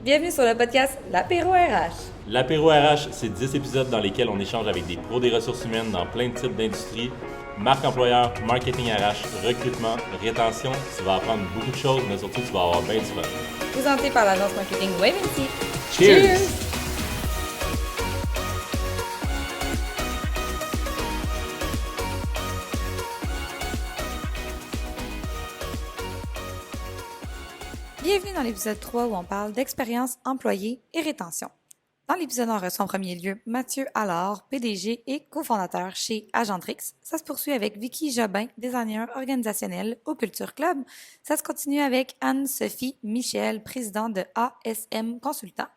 Bienvenue sur le podcast L'Apéro RH. L'Apéro RH, c'est 10 épisodes dans lesquels on échange avec des pros des ressources humaines dans plein de types d'industries. Marque employeur, marketing RH, recrutement, rétention. Tu vas apprendre beaucoup de choses, mais surtout, tu vas avoir bien du fun. Présenté par l'agence marketing Wavency. Cheers! Bienvenue dans l'épisode 3 où on parle d'expérience employée et rétention. Dans l'épisode, on reçoit en premier lieu Mathieu Allard, PDG et cofondateur chez Agendrix. Ça se poursuit avec Vicky Jobin, designer organisationnel au Culture Club. Ça se continue avec Anne-Sophie Michel, présidente de ASM Consultant.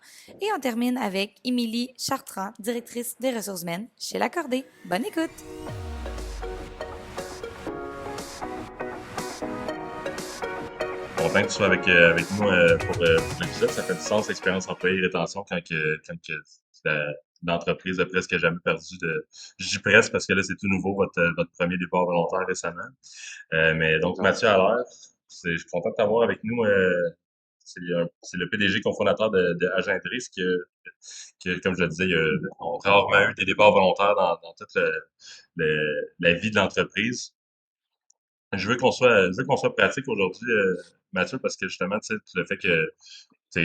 Et on termine avec Émilie Chartrand, directrice des ressources humaines chez L'Accordé. Bonne écoute! Content que tu sois avec nous pour l'épisode. Ça fait du sens, l'expérience employée et rétention, quand l'entreprise a presque jamais perdu de... Je dis presque parce que là, c'est tout nouveau, votre premier départ volontaire récemment. Mais donc, Exact. Mathieu Allaire, je suis content de t'avoir avec nous. C'est le PDG cofondateur de Agendris comme je le disais, on a rarement eu des départs volontaires dans toute la vie de l'entreprise. Je veux qu'on soit pratique aujourd'hui, Mathieu, parce que justement, tu sais, le fait que tu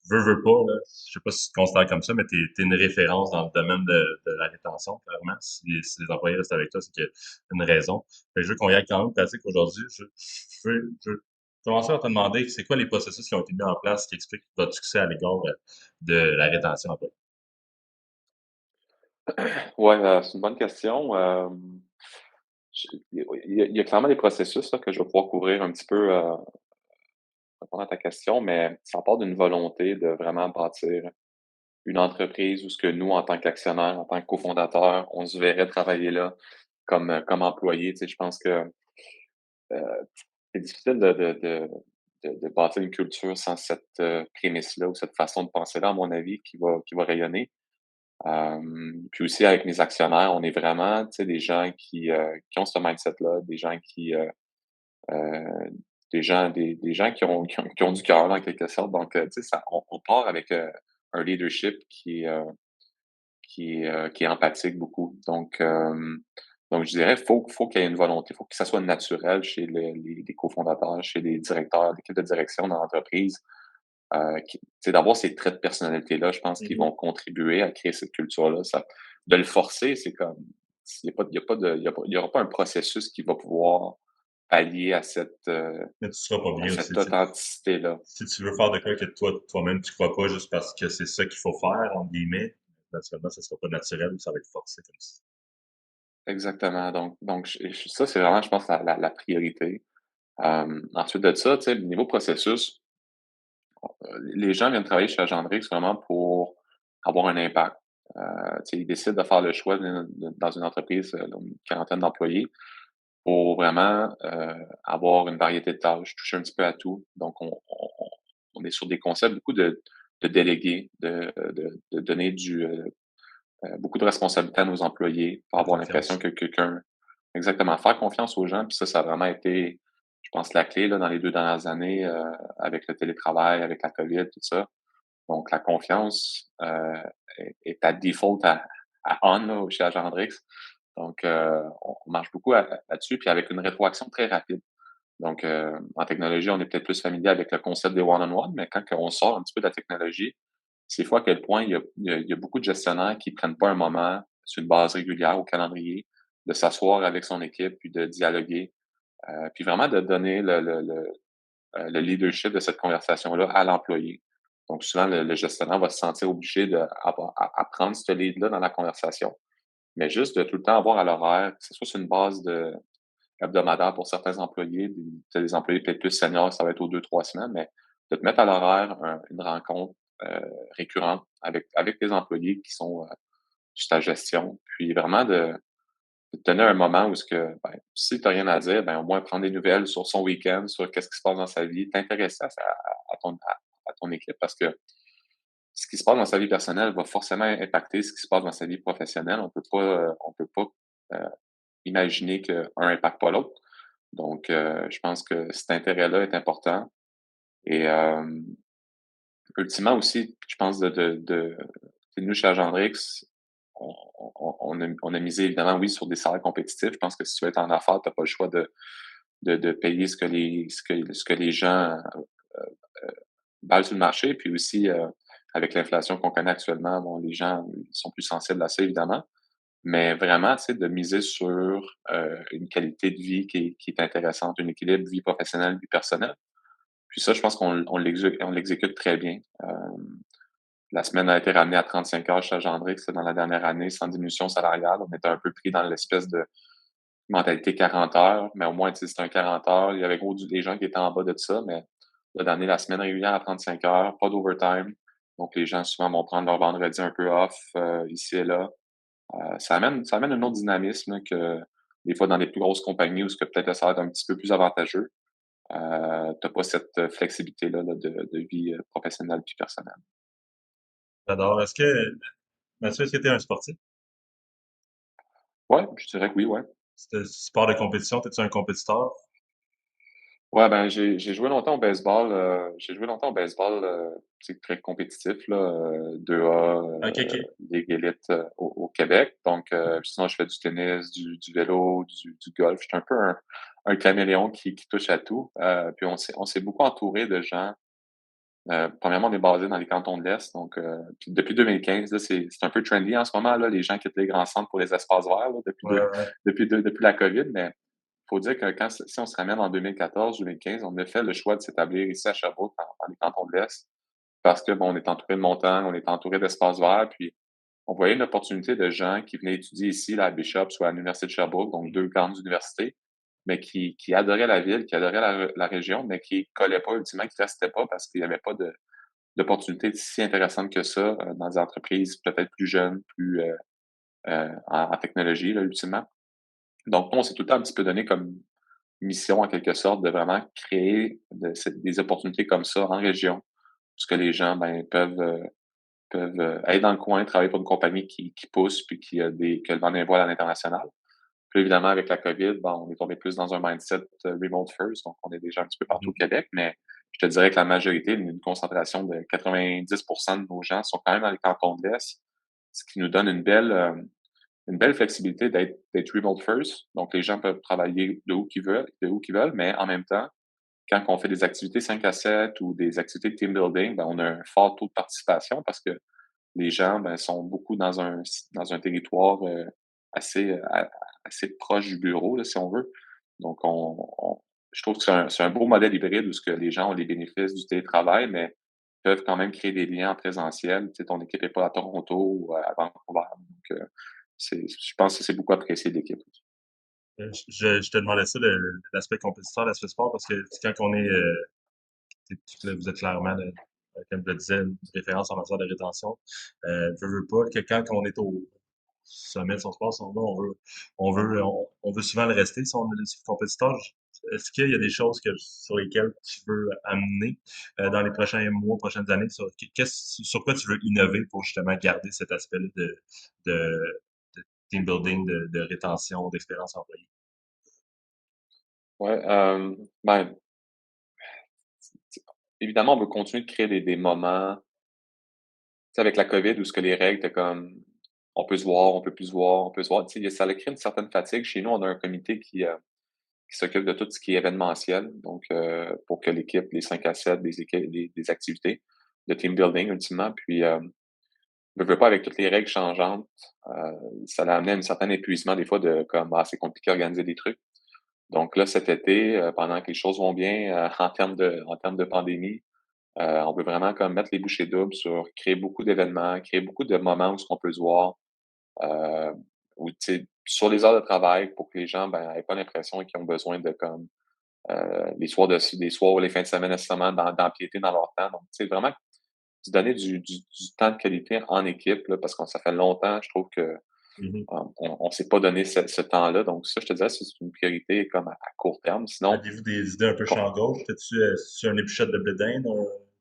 veux pas, là, je sais pas si tu te considères comme ça, mais t'es une référence dans le domaine de la rétention, clairement. Si les employés restent avec toi, c'est qu'il y a une raison. Fait que je veux qu'on y aille quand même pratique aujourd'hui. Je veux commencer par te demander, c'est quoi les processus qui ont été mis en place qui expliquent votre succès à l'égard de la rétention employée? Ouais, c'est une bonne question. Il y a clairement des processus là, que je vais pouvoir couvrir un petit peu, répondre à ta question, mais ça part d'une volonté de vraiment bâtir une entreprise où ce que nous, en tant qu'actionnaires, en tant que cofondateurs, on se verrait travailler là comme employés. Tu sais, je pense que c'est difficile de bâtir une culture sans cette prémisse-là ou cette façon de penser-là, à mon avis, qui va rayonner. Puis aussi avec mes actionnaires, on est vraiment, tu sais, des gens qui ont ce mindset-là, des gens heu, des gens qui ont du cœur, en quelque sorte. Donc, tu sais, on part avec, un leadership qui est empathique beaucoup. Donc je dirais, faut qu'il y ait une volonté, faut que ça soit naturel chez les cofondateurs, chez les directeurs, l'équipe de direction dans l'entreprise, tu sais, d'avoir ces traits de personnalité-là, je pense qu'ils vont contribuer à créer cette culture-là. De le forcer, c'est comme, il y aura pas un processus qui va pouvoir pallier Mais tu seras pas à bien aussi, cette tu sais. authenticité-là. Si tu veux faire de quoi que toi-même tu crois pas juste parce que c'est ça qu'il faut faire, entre guillemets, naturellement, ça sera pas naturel ou ça va être forcé comme ça. Exactement. Donc ça, c'est vraiment, je pense, la priorité. Ensuite de ça, tu sais, niveau processus, les gens viennent travailler chez Agendrix vraiment pour avoir un impact. Tu sais, ils décident de faire le choix dans une entreprise d'une quarantaine d'employés pour vraiment avoir une variété de tâches, toucher un petit peu à tout. Donc, on est sur des concepts beaucoup de déléguer, de donner beaucoup de responsabilités à nos employés pour La avoir l'impression confiance. que quelqu'un... Exactement, faire confiance aux gens. Puis ça a vraiment été, je pense, la clé là, dans les 2 dernières années avec le télétravail, avec la COVID, tout ça. Donc, la confiance est à default à on là, chez Agendrix. Donc, on marche beaucoup là-dessus, puis avec une rétroaction très rapide. Donc, en technologie, on est peut-être plus familier avec le concept des one-on-one, mais quand on sort un petit peu de la technologie, c'est fou à quel point il y a beaucoup de gestionnaires qui prennent pas un moment sur une base régulière au calendrier de s'asseoir avec son équipe puis de dialoguer, puis vraiment de donner le leadership de cette conversation-là à l'employé. Donc, souvent, le gestionnaire va se sentir obligé à prendre ce lead-là dans la conversation. Mais juste de tout le temps avoir à l'horaire, que ce soit sur une base hebdomadaire pour certains employés, des employés peut-être plus seniors, ça va être aux 2, 3 semaines, mais de te mettre à l'horaire une rencontre récurrente avec tes employés qui sont sur ta gestion, puis vraiment de te donner un moment où ben, si tu n'as rien à dire, ben, au moins prendre des nouvelles sur son week-end, sur qu'est-ce qui se passe dans sa vie, t'intéresser à ton équipe parce que ce qui se passe dans sa vie personnelle va forcément impacter ce qui se passe dans sa vie professionnelle. On peut pas euh, imaginer qu'un impacte pas l'autre. Donc, je pense que cet intérêt-là est important. Et ultimement aussi, je pense nous, chez Agendrix, on a misé évidemment, oui, sur des salaires compétitifs. Je pense que si tu veux être en affaires, tu n'as pas le choix de payer ce que les gens valent sur le marché. Puis aussi, avec l'inflation qu'on connaît actuellement, bon, les gens sont plus sensibles à ça, évidemment. Mais vraiment, tu sais, de miser sur une qualité de vie qui est intéressante, un équilibre vie professionnelle, vie personnelle. Puis ça, je pense qu'on l'exécute très bien. La semaine a été ramenée à 35 heures chez Agendrix dans la dernière année, sans diminution salariale. On était un peu pris dans l'espèce de mentalité 40 heures, mais au moins, tu sais, c'était un 40 heures. Il y avait gros des gens qui étaient en bas de ça, mais là, d'amener la semaine régulière à 35 heures, pas d'overtime. Donc, les gens, souvent, vont prendre leur vendredi un peu off, ici et là. Ça amène un autre dynamisme là, que des fois, dans les plus grosses compagnies où ce que peut-être ça va être un petit peu plus avantageux, t'as pas cette flexibilité-là là, de vie professionnelle puis personnelle. J'adore. Mathieu, est-ce que tu es un sportif? Ouais, je dirais que oui, ouais. C'était sport de compétition, es-tu un compétiteur? Ouais, ben j'ai joué longtemps au baseball. J'ai joué longtemps au baseball, c'est très compétitif là, 2A, Ok, ok. Ligue élite au Québec. Donc, sinon je fais du tennis, du vélo, du golf. Je suis un peu un caméléon qui touche à tout. Puis on s'est beaucoup entouré de gens. Premièrement, on est basé dans les cantons de l'Est, donc puis depuis 2015, là, c'est un peu trendy en ce moment là. Les gens quittent les grands centres pour les espaces verts là, Ouais, ouais. depuis la COVID, mais faut dire que si on se ramène en 2014-2015, on a fait le choix de s'établir ici à Sherbrooke, dans les cantons de l'Est, parce que bon, on est entouré de montagnes, on est entouré d'espaces verts, puis on voyait une opportunité de gens qui venaient étudier ici, là, à Bishop, soit à l'Université de Sherbrooke, donc deux grandes universités, mais qui adoraient la ville, qui adoraient la région, mais qui collaient pas ultimement, qui restaient pas parce qu'il y avait pas d'opportunités si intéressantes que ça dans des entreprises peut-être plus jeunes, plus en technologie, là, ultimement. Donc, nous, on s'est tout le temps un petit peu donné comme mission, en quelque sorte, de vraiment créer des opportunités comme ça en région, parce que les gens ben, peuvent être dans le coin, travailler pour une compagnie qui pousse, puis qui a le vent d'un voile à l'international. Puis évidemment, avec la COVID, bon, on est tombé plus dans un mindset remote first, donc on est déjà un petit peu partout au Mhm. Québec, mais je te dirais que la majorité, une concentration de 90 de nos gens sont quand même dans les cantons de l'Est, ce qui nous donne une belle flexibilité d'être remote first. Donc, les gens peuvent travailler de où qu'ils veulent, mais en même temps, quand on fait des activités 5 à 7 ou des activités de team building, ben, on a un fort taux de participation parce que les gens ben, sont beaucoup dans un territoire assez, assez proche du bureau, là, si on veut. Donc, je trouve que c'est un beau modèle hybride où ce que les gens ont les bénéfices du télétravail, mais peuvent quand même créer des liens en présentiel. Tu sais, ton équipe n'est pas à Toronto ou à Vancouver. Donc, je pense que c'est beaucoup apprécié de l'équipe. Je te demandais ça, l'aspect compétiteur, l'aspect sport, parce que quand on est, vous êtes clairement, comme je le disais, une référence en matière de rétention. Veux pas que quand on est au sommet de son sport, si on veut, on veut souvent le rester si on est compétiteur. Est-ce qu'il y a des choses sur lesquelles tu veux amener dans les prochains mois, prochaines années, sur quoi tu veux innover pour justement garder cet aspect-là de, de team building, de rétention, d'expérience employée? Ouais, ben, évidemment, on veut continuer de créer des moments. Tu sais, avec la COVID, où ce que les règles, t'es comme, on peut se voir, on peut plus se voir, on peut se voir. Tu sais, ça a créé une certaine fatigue. Chez nous, on a un comité qui s'occupe de tout ce qui est événementiel. Donc, pour que l'équipe, les 5 à 7, des activités de team building, ultimement. Puis, je veux pas avec toutes les règles changeantes, ça l'a amené à un certain épuisement, des fois, de comme, ah, c'est compliqué d'organiser des trucs. Donc là, cet été, pendant que les choses vont bien, en termes de pandémie, on veut vraiment comme mettre les bouchées doubles sur créer beaucoup d'événements, créer beaucoup de moments où ce qu'on peut se voir, euh, ou tu sais, sur les heures de travail pour que les gens ben, aient pas l'impression qu'ils ont besoin de comme des soirs ou les fins de semaine nécessairement d'empiéter dans leur temps. Donc, tu sais, vraiment se donner du temps de qualité en équipe, là, parce que ça fait longtemps, je trouve que Mhm. on s'est pas donné ce temps-là. Donc, ça, je te dirais, c'est une priorité comme à court terme. Sinon, Aviez-vous des idées un peu champ gauche? C'est une épluchette de blé d'Inde,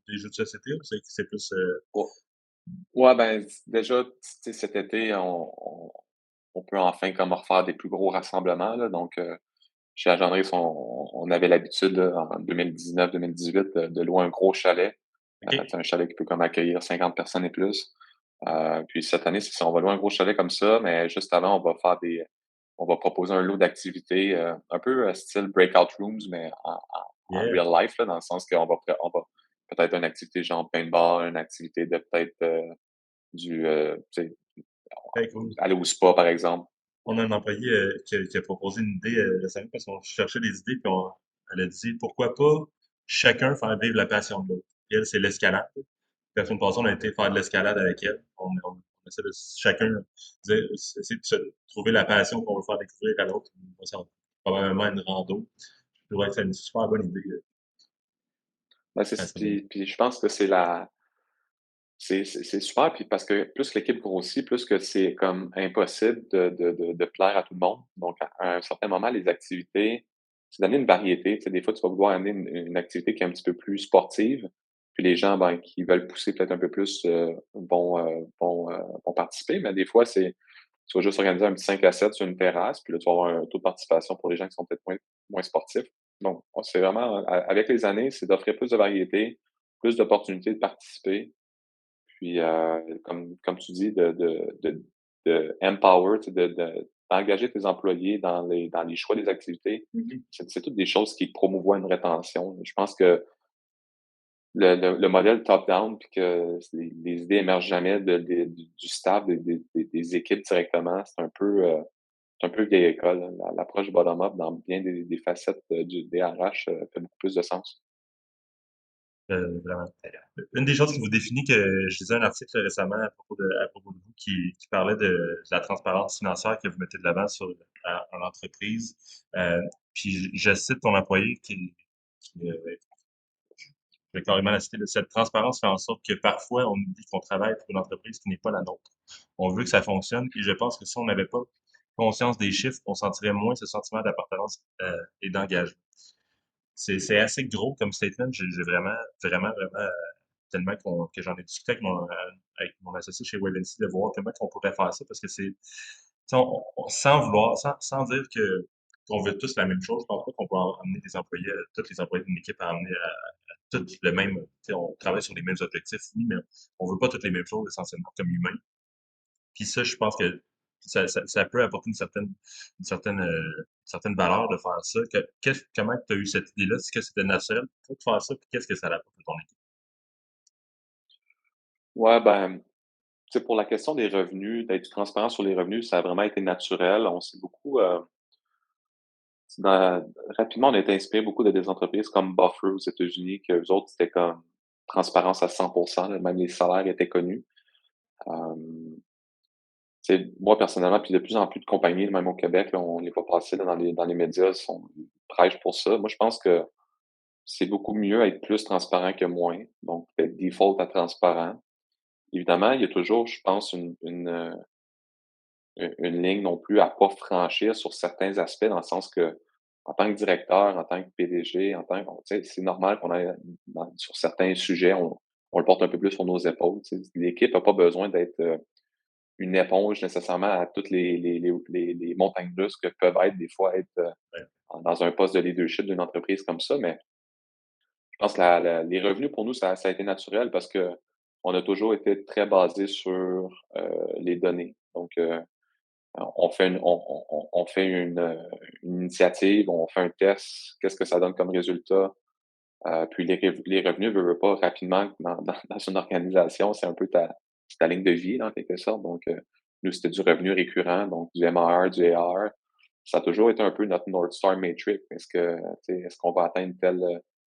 des jeux de société, ou c'est plus... ouais, ben, déjà, tu sais, cet été, on peut enfin comme refaire des plus gros rassemblements, là. Donc, chez Agendrix, on avait l'habitude, là, en 2019-2018, de louer un gros chalet OK. Un chalet qui peut comme accueillir 50 personnes et plus. Puis cette année, c'est ça, on va louer un gros chalet comme ça, mais juste avant, on va proposer un lot d'activités, un peu style breakout rooms, mais en Yeah. real life, là, dans le sens on va peut-être une activité genre paintball, une activité de peut-être tu sais, Très cool. aller au spa, par exemple. On a un employé qui a proposé une idée récemment parce qu'on cherchait des idées, puis elle a dit pourquoi pas chacun faire vivre la passion de l'autre. Puis elle, c'est l'escalade. La semaine passée, on a été faire de l'escalade avec elle. On essaie de chacun essayer de trouver la passion qu'on veut faire découvrir à l'autre. Moi, ça va probablement une rando. Je trouvais que c'est une super bonne idée Ben, à ce niveau. puis je pense que c'est super, puis parce que plus l'équipe grossit, plus que c'est comme impossible de plaire à tout le monde. Donc, à un certain moment, les activités, c'est d'amener une variété. Tu sais, des fois, tu vas vouloir amener une activité qui est un petit peu plus sportive, puis les gens, ben, qui veulent pousser peut-être un peu plus, vont participer, mais des fois, tu vas juste organiser un petit 5 à 7 sur une terrasse, puis là, tu vas avoir un taux de participation pour les gens qui sont peut-être moins sportifs. Donc, c'est vraiment, avec les années, c'est d'offrir plus de variété, plus d'opportunités de participer, puis, comme tu dis, de empower, tu sais, d'engager tes employés dans les choix des activités. Mhm. C'est toutes des choses qui promouvoient une rétention. Je pense que le modèle top-down, puis que les idées émergent jamais du staff, des équipes directement, c'est un peu vieille école, hein. L'approche bottom-up dans bien des facettes du DRH fait beaucoup plus de sens. Vraiment. Une des choses qui vous définit, que je lisais un article récemment à propos de vous qui parlait de la transparence financière que vous mettez de l'avant en entreprise. Puis je cite ton employé je vais carrément la citer, cette transparence fait en sorte que parfois on nous dit qu'on travaille pour une entreprise qui n'est pas la nôtre. On veut que ça fonctionne et je pense que si on n'avait pas conscience des chiffres, on sentirait moins ce sentiment d'appartenance et d'engagement. C'est assez gros comme statement. J'ai vraiment tellement que j'en ai discuté avec mon associé chez Wellensy de voir comment on pourrait faire ça parce que c'est, tu sais, sans vouloir, sans dire qu'on veut tous la même chose, je pense pas qu'on peut amener des employés, tous les employés d'une équipe à amener à tous le même, tu sais, on travaille sur les mêmes objectifs, oui, mais on veut pas toutes les mêmes choses essentiellement comme humains. Puis ça, je pense que ça peut apporter une certaine valeur de faire ça. Comment tu as eu cette idée-là? Est-ce que c'était naturel pour toi de faire ça? Puis qu'est-ce que ça apporte à ton équipe? Ouais, ben, tu sais, pour la question des revenus, d'être transparent sur les revenus, ça a vraiment été naturel. On s'est beaucoup, rapidement, on a été inspiré beaucoup de des entreprises comme Buffer aux États-Unis, que eux autres, c'était comme transparence à 100%, là, même les salaires étaient connus. Euh, Tu sais, moi, personnellement, puis de plus en plus de compagnies, même au Québec, là, on les voit passer là, dans les médias, ils prêchent pour ça. Moi, je pense que c'est beaucoup mieux être plus transparent que moins. Donc, peut-être default à transparent. Évidemment, il y a toujours, je pense, une ligne non plus à pas franchir sur certains aspects, dans le sens que, en tant que directeur, en tant que PDG, tu sais, c'est normal qu'on ait, sur certains sujets, on le porte un peu plus sur nos épaules. Tu sais. L'équipe n'a pas besoin d'être une éponge nécessairement à toutes les montagnes russes que peuvent être des fois être Ouais. dans un poste de leadership d'une entreprise comme ça. Mais je pense que les revenus pour nous, ça a été naturel parce que on a toujours été très basé sur les données. Donc, on fait on fait une initiative, on fait un test, qu'est-ce que ça donne comme résultat? Puis les revenus, veulent pas, rapidement dans une organisation, c'est un peu c'est ta ligne de vie, là, en quelque sorte. Donc, nous, c'était du revenu récurrent, donc du MAR, du AR. Ça a toujours été un peu notre North Star Matrix. Est-ce qu'on va atteindre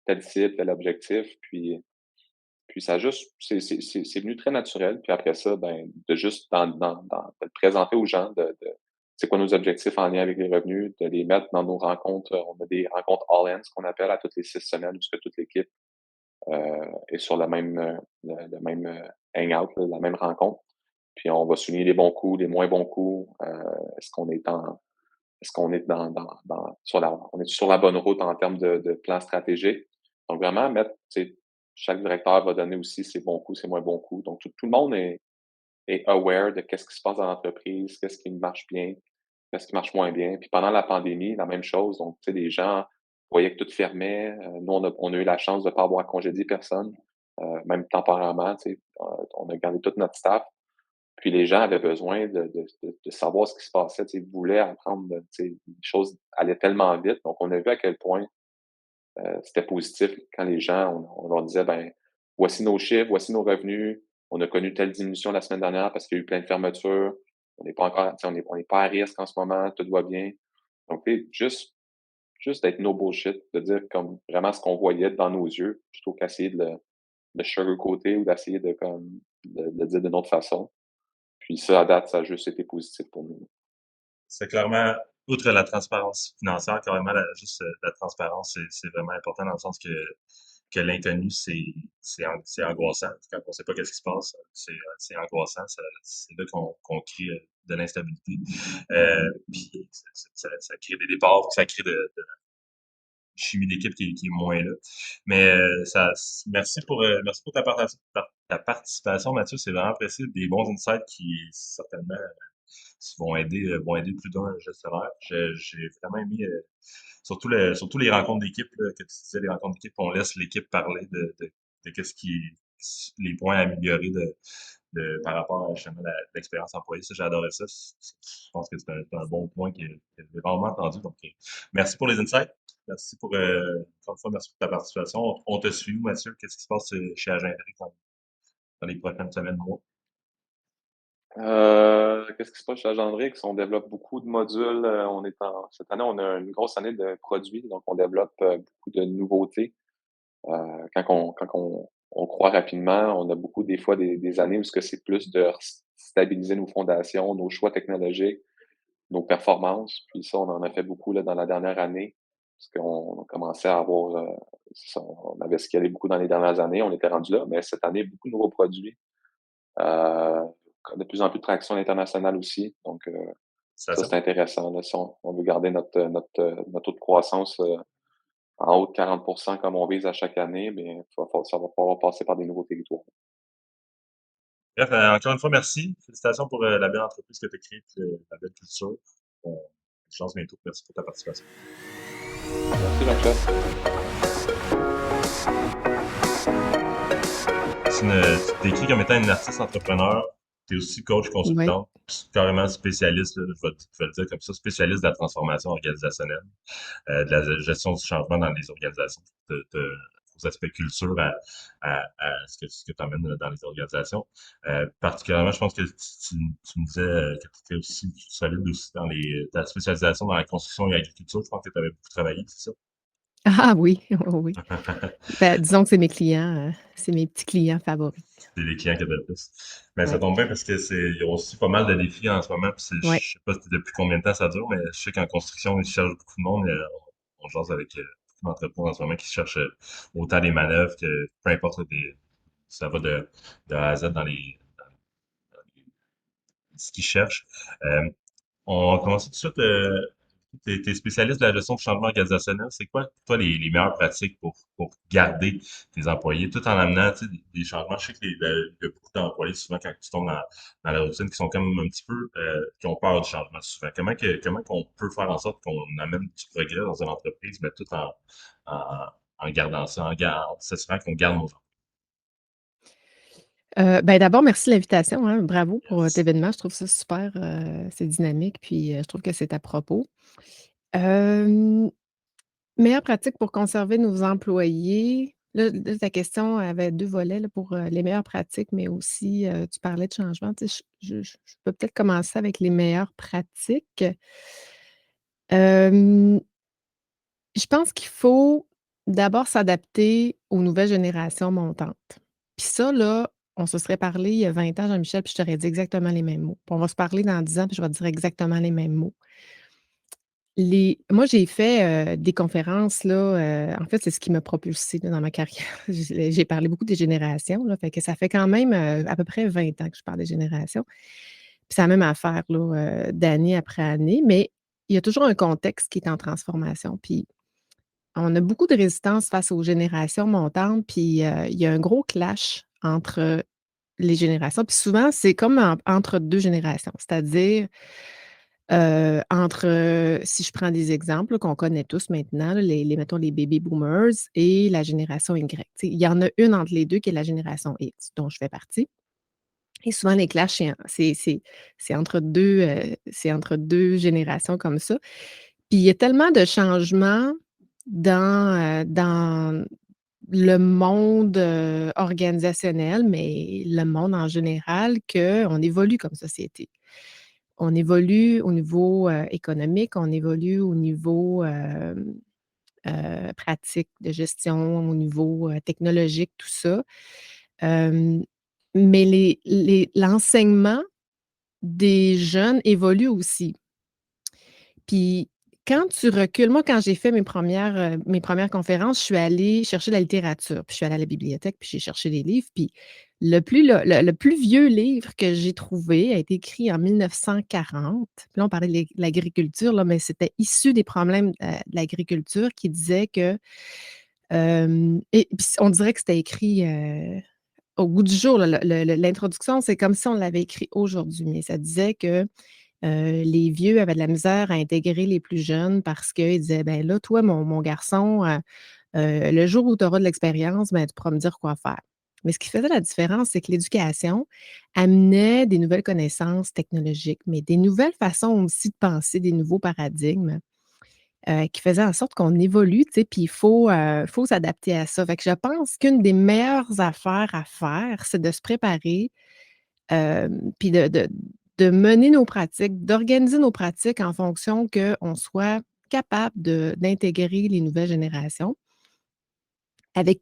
tel cible, tel objectif? Puis ça a juste, c'est venu très naturel. Puis après ça, ben, de juste de le présenter aux gens, c'est quoi nos objectifs en lien avec les revenus, de les mettre dans nos rencontres. On a des rencontres all-in, ce qu'on appelle, à toutes les 6 semaines, où ce que toute l'équipe est sur le même hangout, là, la même rencontre. Puis on va souligner les bons coups, les moins bons coups. Est-ce qu'on est on est sur la bonne route en termes de plan stratégique? Donc vraiment mettre, tu sais, chaque directeur va donner aussi ses bons coups, ses moins bons coups. Donc tout le monde est aware de qu'est-ce qui se passe dans l'entreprise, qu'est-ce qui marche bien, qu'est-ce qui marche moins bien. Puis pendant la pandémie, la même chose. Donc, tu sais, les gens voyaient que tout fermait. Nous, on a eu la chance de ne pas avoir congédié personne. même temporairement, tu sais, on a gardé tout notre staff. Puis les gens avaient besoin de savoir ce qui se passait, tu sais, ils voulaient apprendre, tu sais, les choses allaient tellement vite. Donc on a vu à quel point, c'était positif quand les gens on leur disait: «Ben, voici nos chiffres, voici nos revenus. On a connu telle diminution la semaine dernière parce qu'il y a eu plein de fermetures. On n'est pas encore, tu sais, on n'est pas à risque en ce moment, tout va bien». Donc tu sais, juste d'être no bullshit, de dire comme vraiment ce qu'on voyait dans nos yeux, plutôt qu'essayer de sugarcoater ou d'essayer de comme de le dire d'une autre façon. Puis ça, à date, ça a juste été positif pour nous. C'est clairement, outre la transparence financière, carrément, la transparence, c'est vraiment important dans le sens que l'inconnu, c'est angoissant. Quand on sait pas qu'est-ce qui se passe, c'est angoissant. C'est là qu'on crée de l'instabilité. Puis ça crée des départs, ça crée de chimie d'équipe qui est moins là. Mais merci pour ta participation, Mathieu. C'est vraiment apprécié. Des bons insights qui certainement vont aider plus d'un gestionnaire. J'ai vraiment aimé, surtout les rencontres d'équipe, là, que tu disais, les rencontres d'équipe, on laisse l'équipe parler de qu'est-ce les points à améliorer par rapport à justement l'expérience employée. Ça, j'ai adoré ça. Je pense que c'est un bon point que j'ai rarement entendu. Donc, merci pour les insights. Merci encore une fois, merci pour ta participation. On te suit, Mathieu. Qu'est-ce qui se passe chez Agendrix dans les prochaines semaines, mois? Qu'est-ce qui se passe chez Agendrix? On développe beaucoup de modules. Cette année, on a une grosse année de produits, donc on développe beaucoup de nouveautés. Quand on croît rapidement, on a beaucoup des fois des années où ce que c'est plus de stabiliser nos fondations, nos choix technologiques, nos performances. Puis ça, on en a fait beaucoup là, dans la dernière année, parce qu'on commençait à avoir, on avait scalé beaucoup dans les dernières années, on était rendu là, mais cette année, beaucoup de nouveaux produits. Euh, de plus en plus de traction internationale aussi. Donc, Ça, ça, c'est intéressant. Là, si on veut garder notre taux de croissance en haut de 40 comme on vise à chaque année, mais ça va falloir passer par des nouveaux territoires. Bref, encore une fois, merci. Félicitations pour la belle entreprise que tu as créée, puis la belle culture. On se chance bientôt. Merci pour ta participation. Merci, Jean-Claude. Tu t'écris comme étant une artiste entrepreneur. Tu es aussi coach Oui. consultant, carrément spécialiste, là, je vais le dire comme ça, spécialiste de la transformation organisationnelle, de la gestion du changement dans les organisations, aux aspects culture à ce que tu emmènes dans les organisations. Particulièrement, je pense que tu me disais que tu étais aussi solide aussi dans ta spécialisation dans la construction et l'agriculture. Je pense que tu avais beaucoup travaillé, c'est ça? Ah oui, oui. Ben, disons que c'est mes clients, c'est mes petits clients favoris. C'est les clients qui avaient le plus. Mais ça Ouais, tombe bien parce que il y a aussi pas mal de défis en ce moment. Puis ouais. je sais pas depuis combien de temps ça dure, mais je sais qu'en construction, ils cherchent beaucoup de monde. On jase avec beaucoup d'entreprises en ce moment qui cherchent autant des manœuvres que peu importe ça va de A à Z ce qu'ils cherchent. Euh, on va commencer tout de suite. T'es spécialiste de la gestion du changement organisationnel. C'est quoi, pour toi, les meilleures pratiques pour garder tes employés, tout en amenant, tu sais, des changements? Je sais qu'il y a beaucoup d'employés, souvent, quand tu tombes dans la routine, qui sont quand même un petit peu, qui ont peur du changement, souvent. Comment qu'on peut faire en sorte qu'on amène du progrès dans une entreprise, mais tout en gardant ça, s'assurant qu'on garde nos employés? Ben, d'abord, merci de l'invitation, hein. Bravo pour, Yes. cet événement. Je trouve ça super, c'est dynamique, puis, je trouve que c'est à propos. Hem, Meilleure pratique pour conserver nos employés, là, ta question avait 2 volets, là, pour, les meilleures pratiques, mais aussi, tu parlais de changement. Tu sais, je peux peut-être commencer avec les meilleures pratiques. Hem Je pense qu'il faut d'abord s'adapter aux nouvelles générations montantes. Puis ça, là, on se serait parlé il y a 20 ans, Jean-Michel, puis je t'aurais dit exactement les mêmes mots. Puis on va se parler dans 10 ans, puis je vais te dire exactement les mêmes mots. Moi, j'ai fait, des conférences là, en fait, c'est ce qui m'a propulsée là, dans ma carrière. J'ai parlé beaucoup des générations, là, fait que ça fait quand même, à peu près 20 ans que je parle des générations. Puis c'est la même affaire là, d'année après année, mais il y a toujours un contexte qui est en transformation. Puis on a beaucoup de résistance face aux générations montantes, puis, il y a un gros clash entre les générations. Puis souvent, c'est comme entre 2 générations. C'est-à-dire, Si je prends des exemples là, qu'on connaît tous maintenant, là, mettons les baby boomers et la génération Y. Tu sais, il y en a une entre les 2 qui est la génération X, dont je fais partie. Et souvent les clashs, c'est entre 2 générations comme ça. Puis il y a tellement de changements dans le monde, organisationnel, mais le monde en général, qu'on évolue comme société. On évolue au niveau, économique, on évolue au niveau, pratique de gestion, au niveau, technologique, tout ça. Hem, mais l'enseignement des jeunes évolue aussi. Puis quand tu recules moi, quand j'ai fait mes premières conférences, je suis allée chercher de la littérature, puis je suis allée à la bibliothèque, puis j'ai cherché des livres, puis le plus vieux livre que j'ai trouvé a été écrit en 1940. Puis là, on parlait de l'agriculture, là, mais c'était issu des problèmes, de l'agriculture qui disait que, et puis on dirait que c'était écrit, au goût du jour, là. L'introduction, c'est comme si on l'avait écrit aujourd'hui, mais ça disait que les vieux avaient de la misère à intégrer les plus jeunes parce qu'ils disaient: «Ben là, toi, mon garçon, le jour où tu auras de l'expérience, ben, tu pourras me dire quoi faire». Mais ce qui faisait la différence, c'est que l'éducation amenait des nouvelles connaissances technologiques, mais des nouvelles façons aussi de penser, des nouveaux paradigmes, qui faisaient en sorte qu'on évolue, tu sais, puis il faut s'adapter à ça. Fait que je pense qu'une des meilleures affaires à faire, c'est de se préparer. Puis de mener nos pratiques, d'organiser nos pratiques en fonction qu'on soit capable d'intégrer les nouvelles générations avec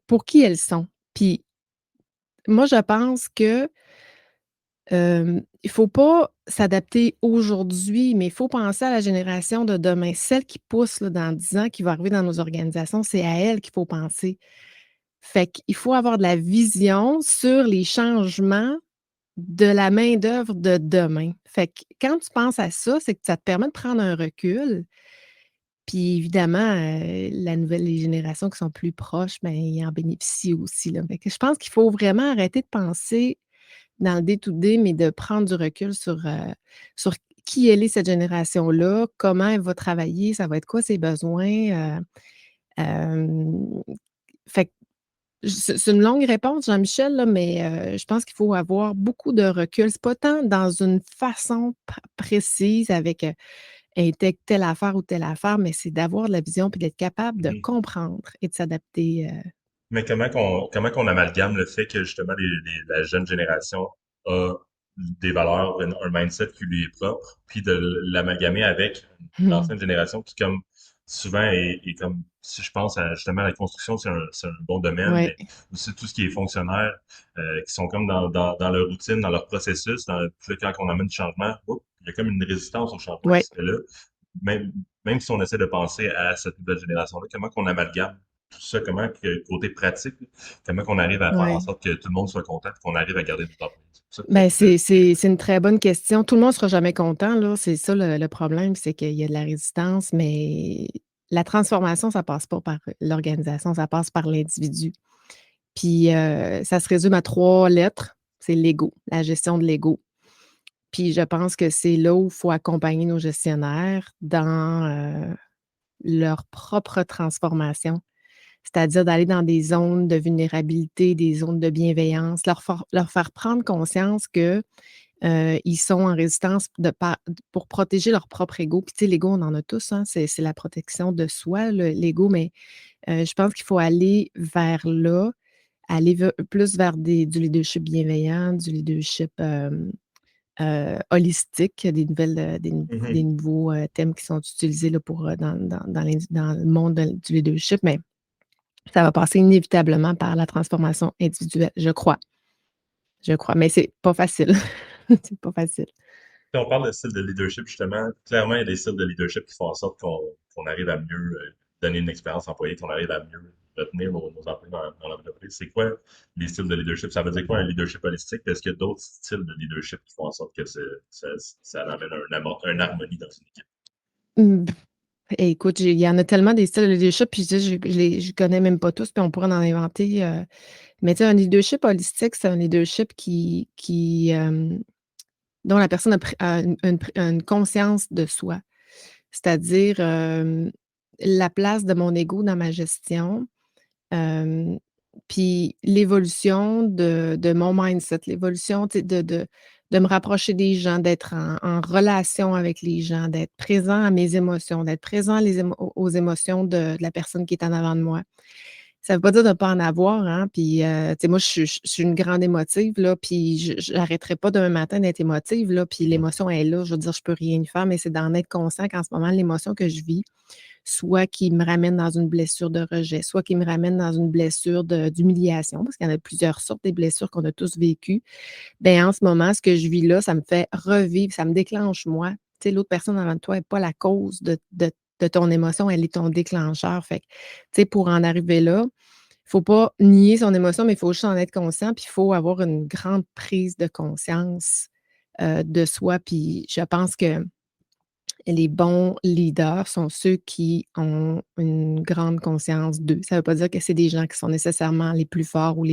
pour qui elles sont. Puis moi, je pense que, il faut pas s'adapter aujourd'hui, mais il faut penser à la génération de demain. Celle qui pousse là, dans 10 ans, qui va arriver dans nos organisations, c'est à elle qu'il faut penser. Fait qu'il faut avoir de la vision sur les changements de la main-d'œuvre de demain. Fait que quand tu penses à ça, c'est que ça te permet de prendre un recul. Puis évidemment, les générations qui sont plus proches, ben, ils en bénéficient aussi, là. Fait que je pense qu'il faut vraiment arrêter de penser dans le day to day, mais de prendre du recul sur qui elle est cette génération-là, comment elle va travailler, ça va être quoi ses besoins, hem, fait c'est une longue réponse, Jean-Michel, là, mais je pense qu'il faut avoir beaucoup de recul. C'est pas tant dans une façon précise avec, telle affaire ou telle affaire, mais c'est d'avoir de la vision puis d'être capable de Mhm. comprendre et de s'adapter, Mais comment qu'on amalgame le fait que justement la jeune génération a des valeurs, un mindset qui lui est propre, puis de l'amalgamer avec l'ancienne génération qui comme souvent est comme si je pense à justement la construction, c'est un bon domaine, Ouais, mais aussi tout ce qui est fonctionnaire, qui sont comme dans leur routine, dans leur processus, puis là, quand on amène du changement, il y a comme une résistance au changement qui ouais. se fait là. Même si on essaie de penser à cette nouvelle génération-là, comment qu'on amalgame tout ça, comment que, côté pratique, comment qu'on arrive à faire en Ouais. sorte que tout le monde soit content et qu'on arrive à garder notre employés. C'est pour ça Ben, que c'est une très bonne question. Tout le monde ne sera jamais content, là. C'est ça le problème, c'est qu'il y a de la résistance, mais la transformation, ça passe pas par l'organisation, ça passe par l'individu. Puis, ça se résume à 3 lettres, c'est l'ego, la gestion de l'ego. Puis je pense que c'est là où il faut accompagner nos gestionnaires dans, leur propre transformation. C'est-à-dire d'aller dans des zones de vulnérabilité, des zones de bienveillance, leur faire prendre conscience que, ils sont en résistance pour protéger leur propre ego. Puis tu sais, l'ego, on en a tous, hein, c'est la protection de soi, l'ego, mais je pense qu'il faut aller vers là, aller plus vers du leadership bienveillant, du leadership, holistique, des Mhm. nouveaux, thèmes qui sont utilisés là pour, dans le monde du leadership, mais ça va passer inévitablement par la transformation individuelle, je crois. Je crois, mais c'est pas facile. C'est pas facile. Si on parle de style de leadership, justement, clairement, il y a des styles de leadership qui font en sorte qu'on arrive à mieux donner une expérience employée, qu'on arrive à mieux retenir nos employés dans l'entreprise. C'est quoi les styles de leadership? Ça veut dire quoi un leadership holistique? Est-ce qu'il y a d'autres styles de leadership qui font en sorte que ça amène une harmonie dans une équipe? Mmh, écoute, il y en a tellement des styles de leadership, puis tu sais, je connais même pas tous, puis on pourrait en inventer, mais tu sais, un leadership holistique, c'est un leadership dont la personne a une conscience de soi. C'est-à-dire, la place de mon ego dans ma gestion, hem, puis l'évolution de mon mindset, l'évolution, tu sais, de me rapprocher des gens, d'être en relation avec les gens, d'être présent à mes émotions, d'être présent les émo aux émotions de la personne qui est en avant de moi. Ça veut pas dire de ne pas en avoir, hein, puis, tu sais, moi, je suis une grande émotive, là, puis j'arrêterai pas demain matin d'être émotive, là, puis l'émotion est là. Je veux dire, je peux rien y faire, mais c'est d'en être conscient qu'en ce moment, l'émotion que je vis, soit qui me ramène dans une blessure de rejet, soit qui me ramène dans une blessure d'humiliation, parce qu'il y en a plusieurs sortes, des blessures qu'on a tous vécues. Ben en ce moment, ce que je vis là, ça me fait revivre, ça me déclenche moi. Tu sais, l'autre personne avant de toi n'est pas la cause de ton émotion, elle est ton déclencheur. Fait que, tu sais, pour en arriver là, il faut pas nier son émotion, mais il faut juste en être conscient, puis il faut avoir une grande prise de conscience, de soi. Puis je pense que les bons leaders sont ceux qui ont une grande conscience d'eux. Ça ne veut pas dire que c'est des gens qui sont nécessairement les plus forts ou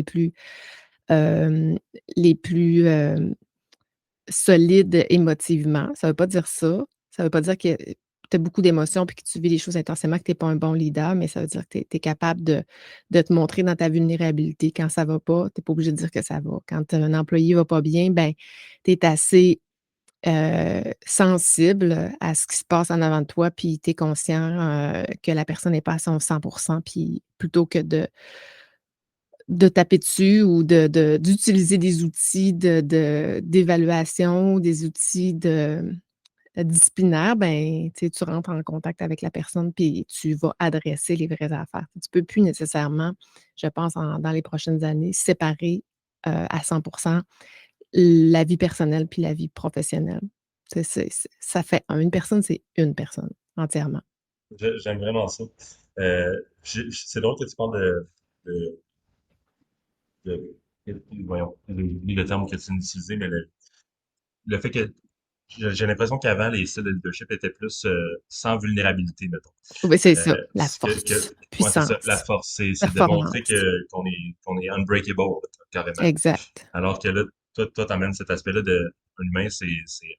hem, les plus, solides émotivement. Ça ne veut pas dire ça. Ça ne veut pas dire que tu as beaucoup d'émotions puis que tu vis les choses intensément, que tu es pas un bon leader, mais ça veut dire que tu es capable de te montrer dans ta vulnérabilité. Quand ça va pas, tu es pas obligé de dire que ça va. Quand un employé va pas bien, ben, tu es assez sensible à ce qui se passe en avant de toi, puis tu es conscient, que la personne n'est pas à son 100, puis plutôt que de taper dessus ou d'utiliser des outils d'évaluation, des outils disciplinaires, ben, tu sais, tu rentres en contact avec la personne, puis tu vas adresser les vraies affaires. Tu peux plus nécessairement, je pense, dans les prochaines années, séparer, à 100 la vie personnelle puis la vie professionnelle. Ça fait un. Une personne, c'est une personne entièrement. J'aime vraiment ça. C'est drôle que tu parles de, de- voyons, j'ai oublié le terme que tu viens d'utiliser, mais le fait que j'ai l'impression qu'avant, les styles de leadership étaient plus sans vulnérabilité, mettons. Oui, c'est ça, la Que, force, ouais, c'est ça. La puissance, force, c'est de montrer performance. qu'on est unbreakable, carrément. Exact. Alors que là, toi, t'amènes cet aspect-là de un humain, c'est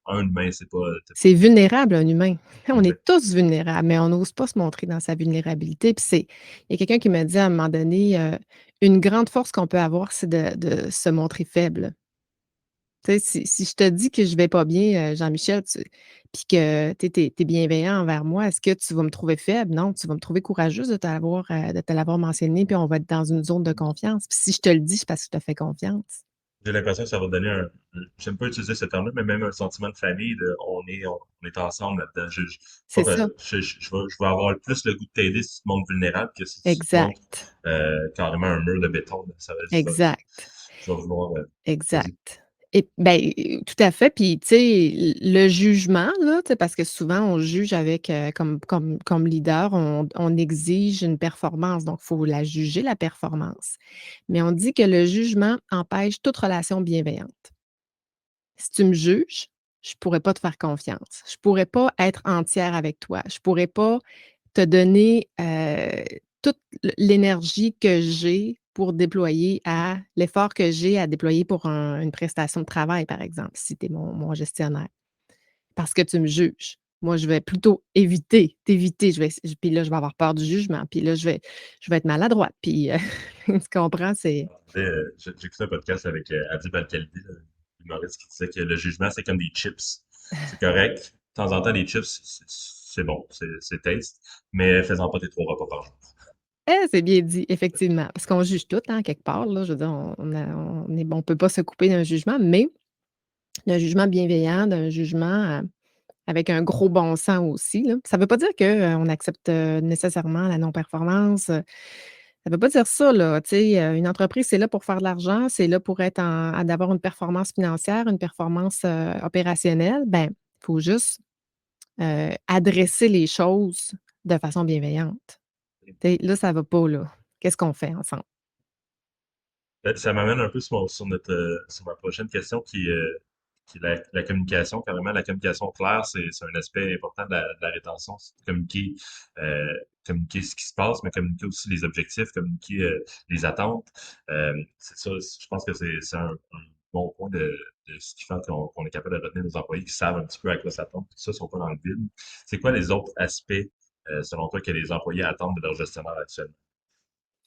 un humain, c'est pas, C'est vulnérable, un humain. On est exact. tous vulnérables, mais on n'ose pas se montrer dans sa vulnérabilité. Puis il y a quelqu'un qui m'a dit à un moment donné, une grande force qu'on peut avoir, c'est de se montrer faible. Tu sais, si je te dis que je vais pas bien, Jean-Michel, puis que tu es bienveillant envers moi, est-ce que tu vas me trouver faible? Non, tu vas me trouver courageuse de te l'avoir mentionné, puis on va être dans une zone de confiance. Puis si je te le dis, c'est parce que je te fais confiance. J'ai l'impression que ça va donner j'aime pas utiliser ce terme-là, mais même un sentiment de famille, on est ensemble là-dedans. C'est ça, Je vais avoir plus le goût de t'aider si tu te montres vulnérable que si tu te montres exact, carrément un mur de béton. Là. exact. Je vais vouloir. Vas-y. Exact. Et ben, tout à fait. Puis, tu sais, le jugement, là, tu sais, parce que souvent, on juge avec, comme leader, on exige une performance, donc il faut la juger, la performance. Mais on dit que le jugement empêche toute relation bienveillante. Si tu me juges, je pourrais pas te faire confiance. Je pourrais pas être entière avec toi. Je pourrais pas te donner, toute l'énergie que j'ai pour déployer à l'effort que j'ai à déployer pour une prestation de travail, par exemple, si tu es mon gestionnaire, parce que tu me juges. Moi, je vais plutôt t'éviter, puis là, je vais avoir peur du jugement, puis là, je vais être maladroite, puis, tu comprends? C'est J'ai écouté un podcast avec Adib Al-Khalidi, là, l'humoriste, qui disait que le jugement, c'est comme des chips. C'est correct. De temps en temps, les chips, c'est bon, c'est taste, mais fais-en pas tes 3 repas par jour. c'est bien dit, effectivement, parce qu'on juge tout, hein, quelque part, là, je veux dire, on peut pas se couper d'un jugement, mais d'un jugement bienveillant, d'un jugement, avec un gros bon sens aussi, là. Ça ne veut pas dire qu'on accepte, nécessairement la non-performance, ça ne veut pas dire ça, là. Tu sais, une entreprise, c'est là pour faire de l'argent, c'est là pour être d'avoir une performance financière, une performance, opérationnelle. Ben, il faut juste, adresser les choses de façon bienveillante. Tu sais, là, ça ne va pas, là. Qu'est-ce qu'on fait ensemble? Ça m'amène un peu sur ma prochaine question qui est la communication. Carrément, la communication claire, c'est un aspect important de la rétention. C'est de euh, communiquer ce qui se passe, mais communiquer aussi les objectifs, communiquer les attentes. C'est ça, je pense que c'est bon point de ce qui fait qu'on est capable de retenir nos employés qui savent un petit peu à quoi s'attendre, tout ça, ne sont pas dans le vide. C'est quoi les autres aspects, selon toi, que les employés attendent de leur gestionnaire actuellement?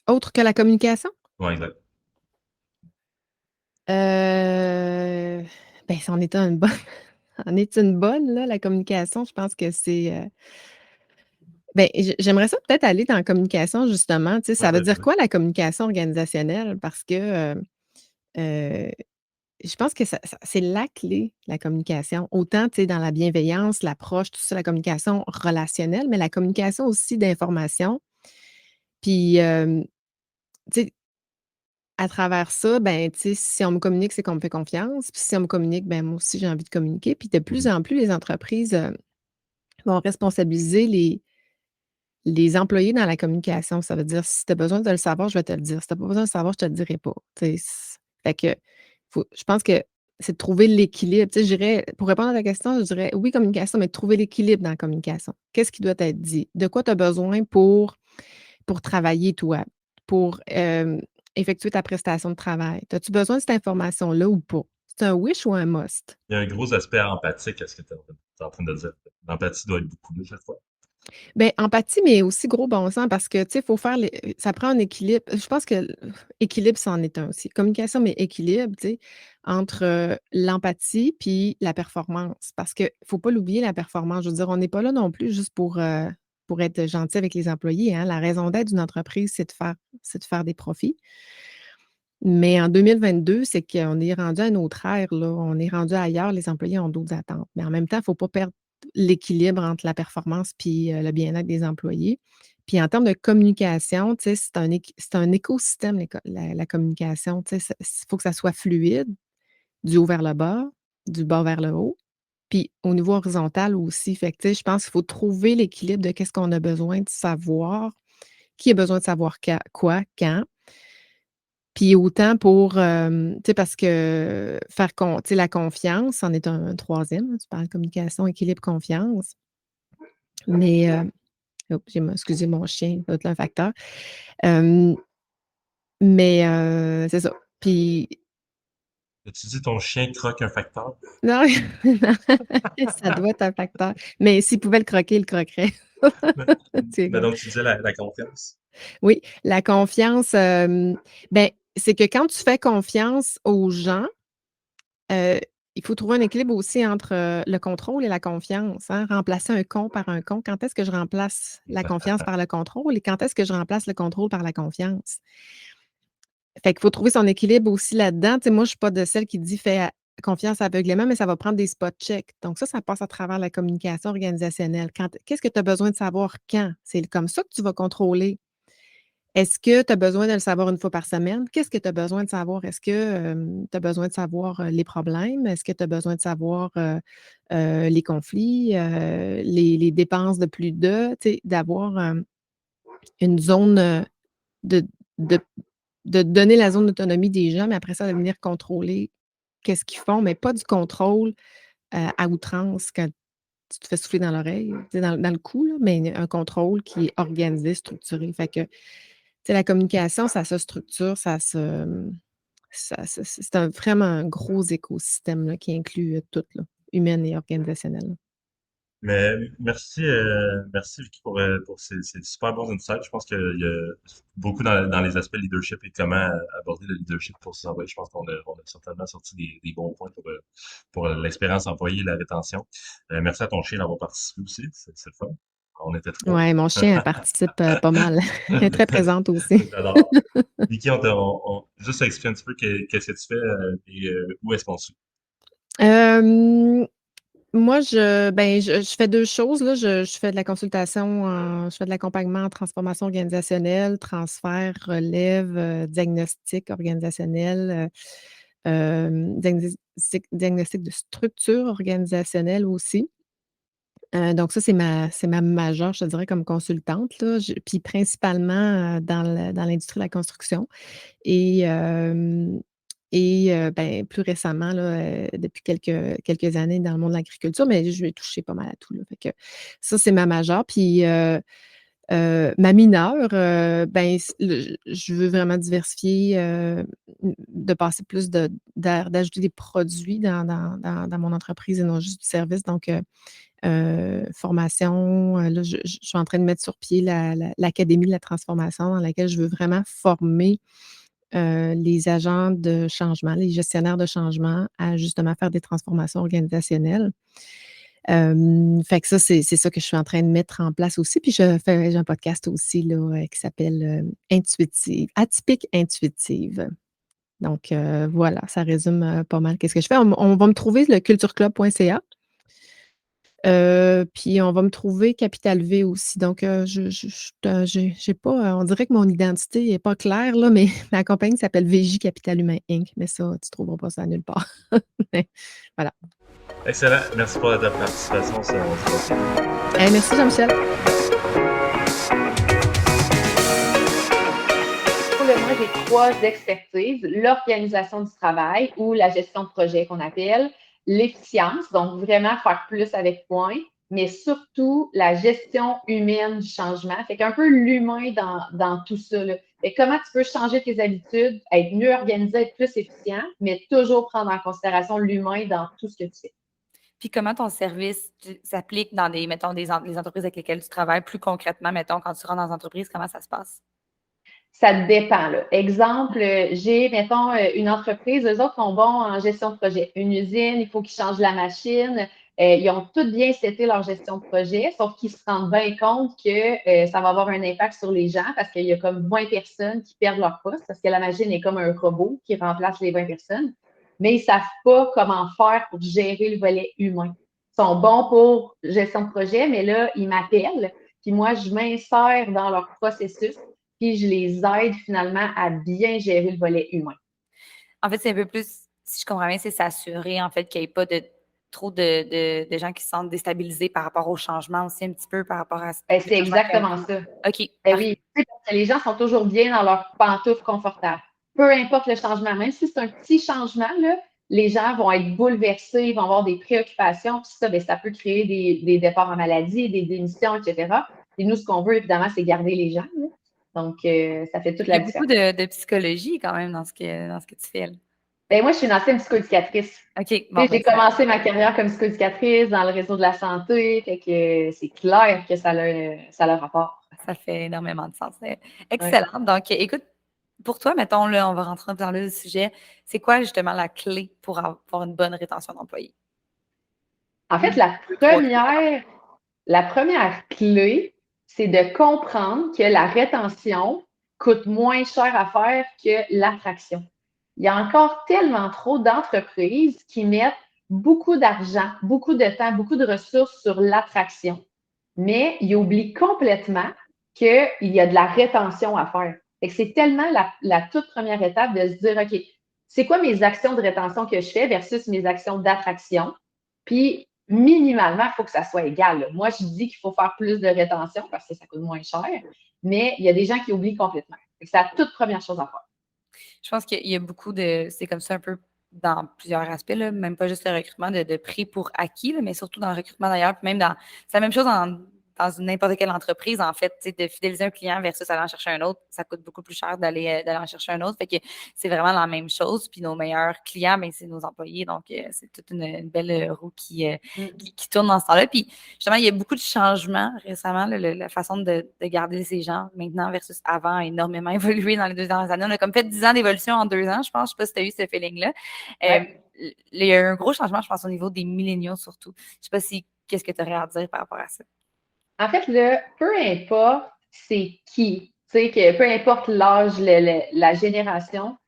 Autre que la communication? Oui, exact. Ben, c'en est une bonne. En est une bonne, là, la communication. Je pense que c'est. Ben, j'aimerais ça peut-être aller dans la communication, justement. Tu sais, Ouais, ça veut dire vas-y. quoi la communication organisationnelle? Parce que je pense que c'est la clé, la communication. Autant, tu sais, dans la bienveillance, l'approche, tout ça, la communication relationnelle, mais la communication aussi d'information. Puis, tu sais, à travers ça, ben, tu sais, si on me communique, c'est qu'on me fait confiance. Puis si on me communique, ben, moi aussi, j'ai envie de communiquer. Puis de plus Mhm. en plus, les entreprises vont responsabiliser les employés dans la communication. Ça veut dire, si tu as besoin de le savoir, je vais te le dire. Si tu n'as pas besoin de le savoir, je ne te le dirai pas. Tu sais, fait que je pense que c'est de trouver l'équilibre. Tu sais, je dirais, pour répondre à ta question, je dirais oui, communication, mais de trouver l'équilibre dans la communication. Qu'est-ce qui doit être dit? De quoi tu as besoin pour travailler, toi, pour effectuer ta prestation de travail? As-tu besoin de cette information-là ou pas? C'est un wish ou un must? Il y a un gros aspect empathique à ce que tu es en train de dire. L'empathie doit être beaucoup de cette fois. Bien, empathie, mais aussi gros bon sens parce que, tu sais, il faut faire ça prend un équilibre. Je pense que équilibre, c'en est un aussi. Communication, mais équilibre, tu sais, entre l'empathie puis la performance. Parce qu'il ne faut pas l'oublier, la performance. Je veux dire, on n'est pas là non plus juste pour être gentil avec les employés, hein. La raison d'être d'une entreprise, c'est de faire des profits. Mais en 2022, c'est qu'on est rendu à une autre ère, là. On est rendu ailleurs, les employés ont d'autres attentes. Mais en même temps, il ne faut pas perdre l'équilibre entre la performance puis le bien-être des employés. Puis en termes de communication, tu sais, c'est un écosystème, la communication. Tu sais, il faut que ça soit fluide, du haut vers le bas, du bas vers le haut. Puis au niveau horizontal aussi. Fait que, tu sais, je pense qu'il faut trouver l'équilibre de qu'est-ce qu'on a besoin de savoir, qui a besoin de savoir quoi, quand. Puis autant pour, tu sais, parce que faire tu sais, la confiance en est un troisième, hein, tu parles de communication, équilibre, confiance. Mais, excusez mon chien, ça doit être un facteur. Hem, mais, c'est ça. Puis Tu dis ton chien croque un facteur? non, ça doit être un facteur. Mais s'il pouvait le croquer, il le croquerait. Mais, C'est mais comme donc, tu disais la confiance. oui, la confiance, ben, c'est que quand tu fais confiance aux gens. Heu, il faut trouver un équilibre aussi entre, le contrôle et la confiance, hein. Remplacer un con par un con. Quand est-ce que je remplace la confiance par le contrôle et quand est-ce que je remplace le contrôle par la confiance? Fait qu'il faut trouver son équilibre aussi là-dedans. Tu sais, moi, je suis pas de celle qui dit: «Fais confiance aveuglément», mais ça va prendre des spot checks. Donc ça passe à travers la communication organisationnelle. Qu'est-ce que tu as besoin de savoir quand? C'est comme ça que tu vas contrôler. Est-ce que tu as besoin de le savoir une fois par semaine? Qu'est-ce que tu as besoin de savoir? Est-ce que, tu as besoin de savoir, les problèmes? Est-ce que tu as besoin de savoir, les conflits, les dépenses de plus de, tu sais, d'avoir, une zone, de de de donner la zone d'autonomie des gens, mais après ça, de venir contrôler qu'est-ce qu'ils font, mais pas du contrôle, à outrance quand tu te fais souffler dans l'oreille, tu sais, dans le cou, là, mais un contrôle qui est organisé, structuré. Fait que sais, la communication, ça se structure, c'est vraiment un gros écosystème là, qui inclut, tout là, humaine et organisationnel. Mais merci Vicky pour ces super bons insights. Je pense qu'il y a beaucoup dans les aspects leadership et comment aborder le leadership pour ses employés. Je pense qu'on a certainement sorti des bons points pour l'expérience employée et la rétention. Merci à ton chien d'avoir participé aussi. C'est le fun. On était trois. Ouais, mon chien, elle participe, pas mal. Elle est très présente aussi. J'adore. Vicky, juste expliquer un petit peu qu'est-ce que tu fais et où est-ce qu'on se suit. Hem, moi, je fais 2 choses là. Je fais de la consultation je fais de l'accompagnement en transformation organisationnelle, transfert, relève, diagnostic organisationnel, diagnostic de structure organisationnelle aussi. Donc ça, c'est ma majeure, je te dirais, comme consultante, là. Puis principalement, dans l'industrie de la construction et ben, plus récemment, là, depuis quelques années dans le monde de l'agriculture, mais je vais toucher pas mal à tout, là. Fait que ça, c'est ma majeure. Puis, Ma mineure, je veux vraiment diversifier, de passer plus d'ajouter des produits dans mon entreprise et non juste du service. Donc, formation, là, je suis en train de mettre sur pied l'académie de la transformation dans laquelle je veux vraiment former, les agents de changement, les gestionnaires de changement à justement faire des transformations organisationnelles. Fait que ça, c'est ça que je suis en train de mettre en place aussi. Puis j'ai un podcast aussi là, qui s'appelle, Atypique intuitive. Donc, voilà, ça résume, pas mal qu'est-ce que je fais. On va me trouver le cultureclub.ca. Puis on va me trouver Capital V aussi. Donc, j'ai pas, on dirait que mon identité est pas claire là, mais ma compagnie s'appelle VJ Capital Humain Inc. Mais ça, tu trouveras pas ça nulle part. Mais voilà. Excellent. Merci pour ta participation. On se voit bientôt. Merci Jean-Michel. Moi, j'ai 3 expertises: l'organisation du travail ou la gestion de projet qu'on appelle, l'efficience, donc vraiment faire plus avec moins, mais surtout la gestion humaine du changement. Fait qu'un peu l'humain dans tout ça, là. Fait que comment tu peux changer tes habitudes, être mieux organisé, être plus efficient, mais toujours prendre en considération l'humain dans tout ce que tu fais. Puis comment ton service s'applique dans mettons, les entreprises avec lesquelles tu travailles plus concrètement, mettons, quand tu rentres dans l'entreprise, comment ça se passe? Ça dépend, là. Exemple, j'ai, mettons, une entreprise, eux autres sont bons en gestion de projet. Une usine, il faut qu'ils changent la machine. Ils ont tout bien seté leur gestion de projet, sauf qu'ils se rendent bien compte que ça va avoir un impact sur les gens parce qu'il y a comme 20 personnes qui perdent leur poste parce que la machine est comme un robot qui remplace les 20 personnes. Mais ils ne savent pas comment faire pour gérer le volet humain. Ils sont bons pour gestion de projet, mais là, ils m'appellent. Puis moi, je m'insère dans leur processus puis je les aide finalement à bien gérer le volet humain. En fait, c'est un peu plus, si je comprends bien, c'est s'assurer en fait qu'il n'y ait pas trop de gens qui se sentent déstabilisés par rapport au changement aussi, un petit peu par rapport à c'est exactement ça. OK. Oui, parce que les gens sont toujours bien dans leur pantoufle confortable. Peu importe le changement, même si c'est un petit changement, là, les gens vont être bouleversés, ils vont avoir des préoccupations, puis ça, ça peut créer des départs en maladie, des démissions, etc. Et nous, ce qu'on veut, évidemment, c'est garder les gens, là. Donc, ça fait toute la différence. Il y a beaucoup de psychologie quand même dans ce que tu fais. Moi, je suis une ancienne psychoéducatrice. OK. Bon, j'ai commencé ma carrière comme psychoéducatrice dans le réseau de la santé, fait que c'est clair que ça a un rapport. Ça fait énormément de sens. Excellent. Ouais. Donc, écoute, pour toi, mettons, là, on va rentrer dans le sujet. C'est quoi justement la clé pour avoir une bonne rétention d'employés? En fait, la première clé, c'est de comprendre que la rétention coûte moins cher à faire que l'attraction. Il y a encore tellement trop d'entreprises qui mettent beaucoup d'argent, beaucoup de temps, beaucoup de ressources sur l'attraction, mais ils oublient complètement qu'il y a de la rétention à faire. Et c'est tellement la toute première étape de se dire, OK, c'est quoi mes actions de rétention que je fais versus mes actions d'attraction? Puis, minimalement, il faut que ça soit égal. Moi, je dis qu'il faut faire plus de rétention parce que ça coûte moins cher, mais il y a des gens qui oublient complètement. C'est la toute première chose à faire. Je pense qu'il y a beaucoup c'est comme ça un peu dans plusieurs aspects, là, même pas juste le recrutement de prix pour acquis, là, mais surtout dans le recrutement d'ailleurs, puis même c'est la même chose dans n'importe quelle entreprise, en fait, de fidéliser un client versus aller en chercher un autre, ça coûte beaucoup plus cher d'aller en chercher un autre. Fait que c'est vraiment la même chose. Puis nos meilleurs clients, c'est nos employés. Donc, c'est toute une belle roue qui tourne dans ce temps-là. Puis justement, il y a beaucoup de changements récemment. La façon de garder ces gens maintenant versus avant a énormément évolué dans les 2 dernières années. On a comme fait 10 ans d'évolution en 2 ans, je pense. Je sais pas si tu as eu ce feeling-là. Ouais. Il y a un gros changement, je pense, au niveau des milléniaux surtout. Je sais pas qu'est-ce que tu aurais à dire par rapport à ça? En fait, peu importe c'est qui, peu importe l'âge, la génération,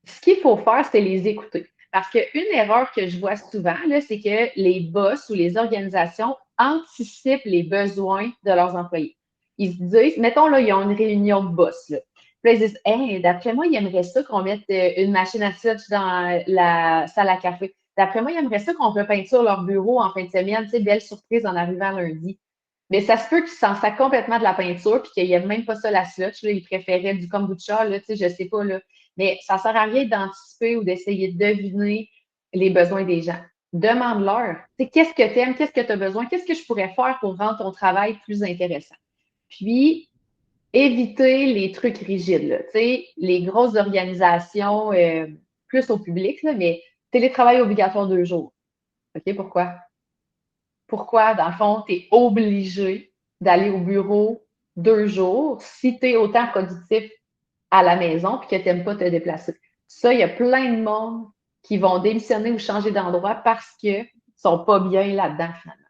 ce qu'il faut faire, c'est les écouter. Parce qu'une erreur que je vois souvent, c'est que les boss ou les organisations anticipent les besoins de leurs employés. Ils se disent, mettons, là, ils ont une réunion de boss. Là. Puis là, ils disent, hey, d'après moi, ils aimeraient ça qu'on mette une machine à switch dans la salle à café. D'après moi, ils aimeraient ça qu'on peut peinture leur bureau en fin de semaine. Belle surprise en arrivant lundi. Mais ça se peut qu'ils s'en sacent complètement de la peinture puis qu'il n'y ait même pas ça la slotch. Là, ils préféraient du kombucha, là, je sais pas. Là. Mais ça ne sert à rien d'anticiper ou d'essayer de deviner les besoins des gens. Demande-leur. Qu'est-ce que tu aimes? Qu'est-ce que tu as besoin? Qu'est-ce que je pourrais faire pour rendre ton travail plus intéressant? Puis, éviter les trucs rigides, là. Tu sais, les grosses organisations, plus au public, là, mais télétravail obligatoire 2 jours. OK, pourquoi? Pourquoi, dans le fond, tu es obligé d'aller au bureau 2 jours si tu es autant productif à la maison puis que tu n'aimes pas te déplacer. Ça, il y a plein de monde qui vont démissionner ou changer d'endroit parce qu'ils ne sont pas bien là-dedans, finalement.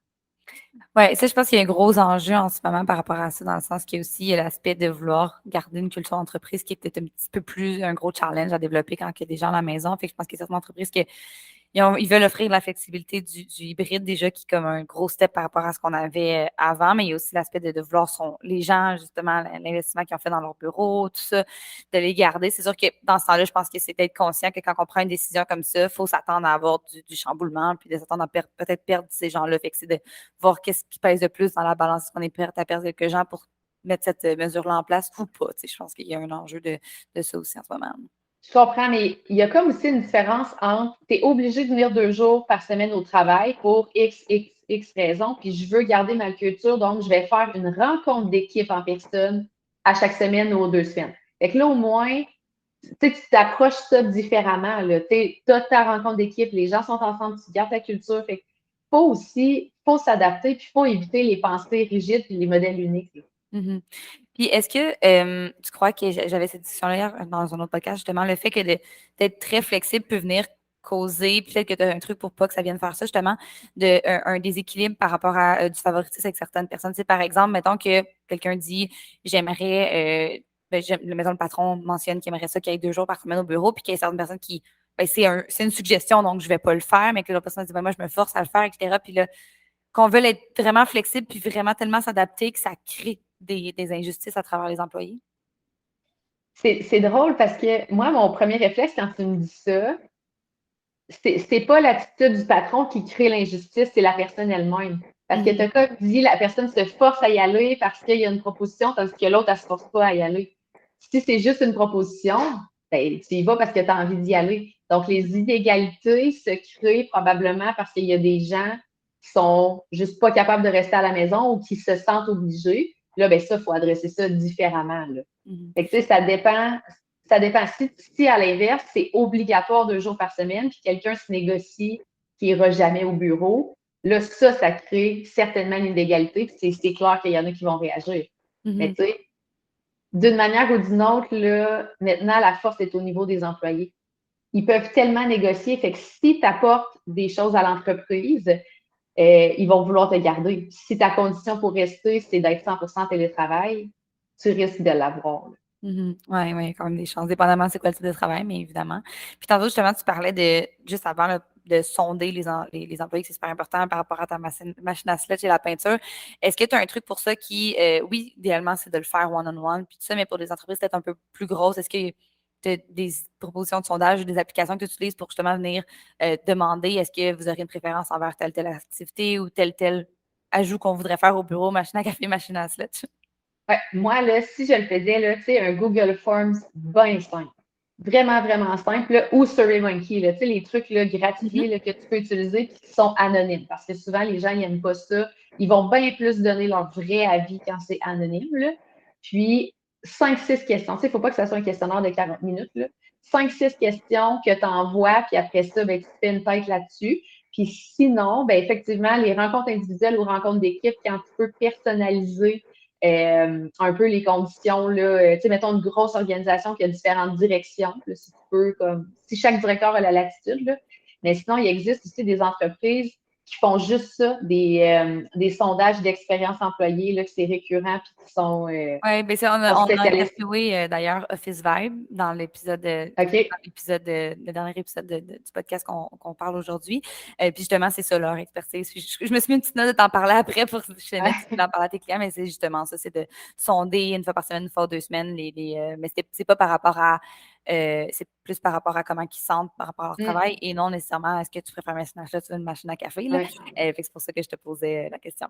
Oui, ça, je pense qu'il y a un gros enjeu en ce moment par rapport à ça, dans le sens qu'il y a aussi l'aspect de vouloir garder une culture d'entreprise qui est peut-être un petit peu plus un gros challenge à développer quand il y a des gens à la maison. Fait que je pense qu'il y a certaines entreprises qui ils veulent offrir la flexibilité du hybride déjà, qui est comme un gros step par rapport à ce qu'on avait avant, mais il y a aussi l'aspect de vouloir les gens, justement, l'investissement qu'ils ont fait dans leur bureau, tout ça, de les garder. C'est sûr que dans ce temps-là, je pense que c'est d'être conscient que quand on prend une décision comme ça, il faut s'attendre à avoir du chamboulement, puis de s'attendre à peut-être perdre ces gens-là. Fait que c'est de voir qu'est-ce qui pèse le plus dans la balance, est-ce qu'on est prêt à perdre quelques gens pour mettre cette mesure-là en place ou pas. Je pense qu'il y a un enjeu de ça aussi en ce moment. Je comprends, mais il y a comme aussi une différence entre tu es obligé de venir 2 jours par semaine au travail pour X raisons, puis je veux garder ma culture, donc je vais faire une rencontre d'équipe en personne à chaque semaine ou aux 2 semaines. Fait que là, au moins, tu t'approches ça différemment. Tu as ta rencontre d'équipe, les gens sont ensemble, tu gardes ta culture. Fait faut s'adapter, puis il faut éviter les pensées rigides et les modèles uniques. Mm-hmm. Puis est-ce que tu crois que j'avais cette discussion-là hier dans un autre podcast, justement, le fait que d'être très flexible peut venir causer, peut-être que tu as un truc pour pas que ça vienne faire ça, justement, un déséquilibre par rapport à du favoritisme avec certaines personnes. Tu sais, par exemple, mettons que quelqu'un dit j'aimerais, mettons le patron mentionne qu'il aimerait ça qu'il y ait 2 jours par semaine au bureau, puis qu'il y a certaines personnes qui, c'est une suggestion, donc je vais pas le faire, mais que l'autre personne dit moi, je me force à le faire, etc. Puis là, qu'on veut être vraiment flexible puis vraiment tellement s'adapter que ça crée des injustices à travers les employés? C'est drôle parce que moi, mon premier réflexe quand tu me dis ça, c'est pas l'attitude du patron qui crée l'injustice, c'est la personne elle-même. Parce que tu as comme dit, la personne se force à y aller parce qu'il y a une proposition, tandis que l'autre, elle se force pas à y aller. Si c'est juste une proposition, ben, tu y vas parce que tu as envie d'y aller. Donc, les inégalités se créent probablement parce qu'il y a des gens qui sont juste pas capables de rester à la maison ou qui se sentent obligés. Là, ben ça, il faut adresser ça différemment. Là. Fait que, tu sais, ça dépend. Ça dépend. Si à l'inverse, c'est obligatoire 2 jours par semaine, puis quelqu'un se négocie qui n'ira jamais au bureau, là, ça crée certainement une inégalité, puis c'est clair qu'il y en a qui vont réagir. Mais tu sais, d'une manière ou d'une autre, là, maintenant, la force est au niveau des employés. Ils peuvent tellement négocier, fait que si tu apportes des choses à l'entreprise, ils vont vouloir te garder. Si ta condition pour rester, c'est d'être 100% télétravail, tu risques de l'avoir. Oui, il y a quand même des chances, dépendamment c'est quoi le type de travail, mais évidemment. Puis tantôt, justement, tu parlais juste avant, là, de sonder les employés, que c'est super important par rapport à ta machine à sludge et la peinture. Est-ce que tu as un truc pour ça qui, oui, idéalement, c'est de le faire one-on-one, puis tout ça, mais pour des entreprises peut-être un peu plus grosses, est-ce que tu as des propositions de sondage ou des applications que tu utilises pour justement venir demander est-ce que vous aurez une préférence envers telle activité ou tel ajout qu'on voudrait faire au bureau, machine à café, machine à sludge? Ouais, moi, là, si je le faisais, là, tu sais, un Google Forms bien simple. Vraiment, vraiment simple. Là, ou SurveyMonkey, là, tu sais, les trucs là, gratuits là, que tu peux utiliser et qui sont anonymes. Parce que souvent, les gens n'aiment pas ça. Ils vont bien plus donner leur vrai avis quand c'est anonyme. Là. Puis, 5-6 questions. Tu sais, il ne faut pas que ça soit un questionnaire de 40 minutes. 5-6 questions que tu envoies, puis après ça, ben, tu fais une tête là-dessus. Puis sinon, ben, effectivement, les rencontres individuelles ou rencontres d'équipe, quand tu peux personnaliser un peu les conditions, là, tu sais, mettons une grosse organisation qui a différentes directions, là, si tu peux, comme, si chaque directeur a la latitude, là. Mais sinon, il existe aussi des entreprises qui font juste ça, des sondages d'expérience employée, là, que c'est récurrent, puis qui sont Oui, bien ça, on a interviewé d'ailleurs Office Vibe dans l'épisode, le dernier épisode du podcast qu'on parle aujourd'hui. Puis justement, c'est ça leur expertise. Je me suis mis une petite note de t'en parler après pour que je te d'en parler à tes clients, mais c'est justement ça, c'est de sonder une fois par semaine, une fois 2 semaines, mais c'est pas par rapport à c'est plus par rapport à comment ils se sentent par rapport à leur travail et non nécessairement est-ce que tu préfères une machine à café ou une machine à café. Là. C'est pour ça que je te posais la question.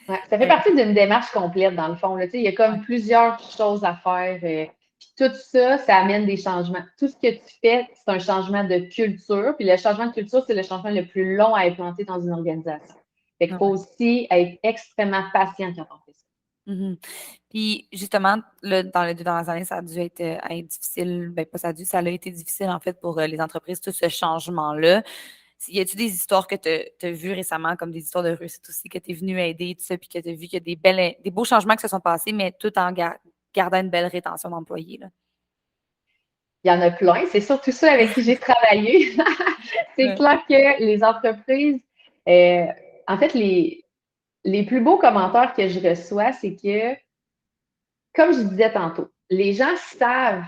Ouais, ça fait partie d'une démarche complète, dans le fond. Là. Il y a comme plusieurs choses à faire. Puis tout ça, ça amène des changements. Tout ce que tu fais, c'est un changement de culture. Puis le changement de culture, c'est le changement le plus long à implanter dans une organisation. Fait qu'il faut aussi être extrêmement patient quand on fait ça. Mhm. Puis justement, là, dans les 2 dernières années, ça a dû être difficile. Ben, pas ça a dû, ça a été difficile en fait pour les entreprises, tout ce changement-là. Y a-tu des histoires que tu as vues récemment, comme des histoires de réussite aussi, que tu es venu aider, tout ça, puis que tu as vu qu'il y a des beaux changements qui se sont passés, mais tout en gardant une belle rétention d'employés, là? Il y en a plein. C'est surtout ça avec qui j'ai travaillé. C'est Ouais. clair que les entreprises, euh, en fait, les plus beaux commentaires que je reçois, c'est que, comme je disais tantôt, les gens savent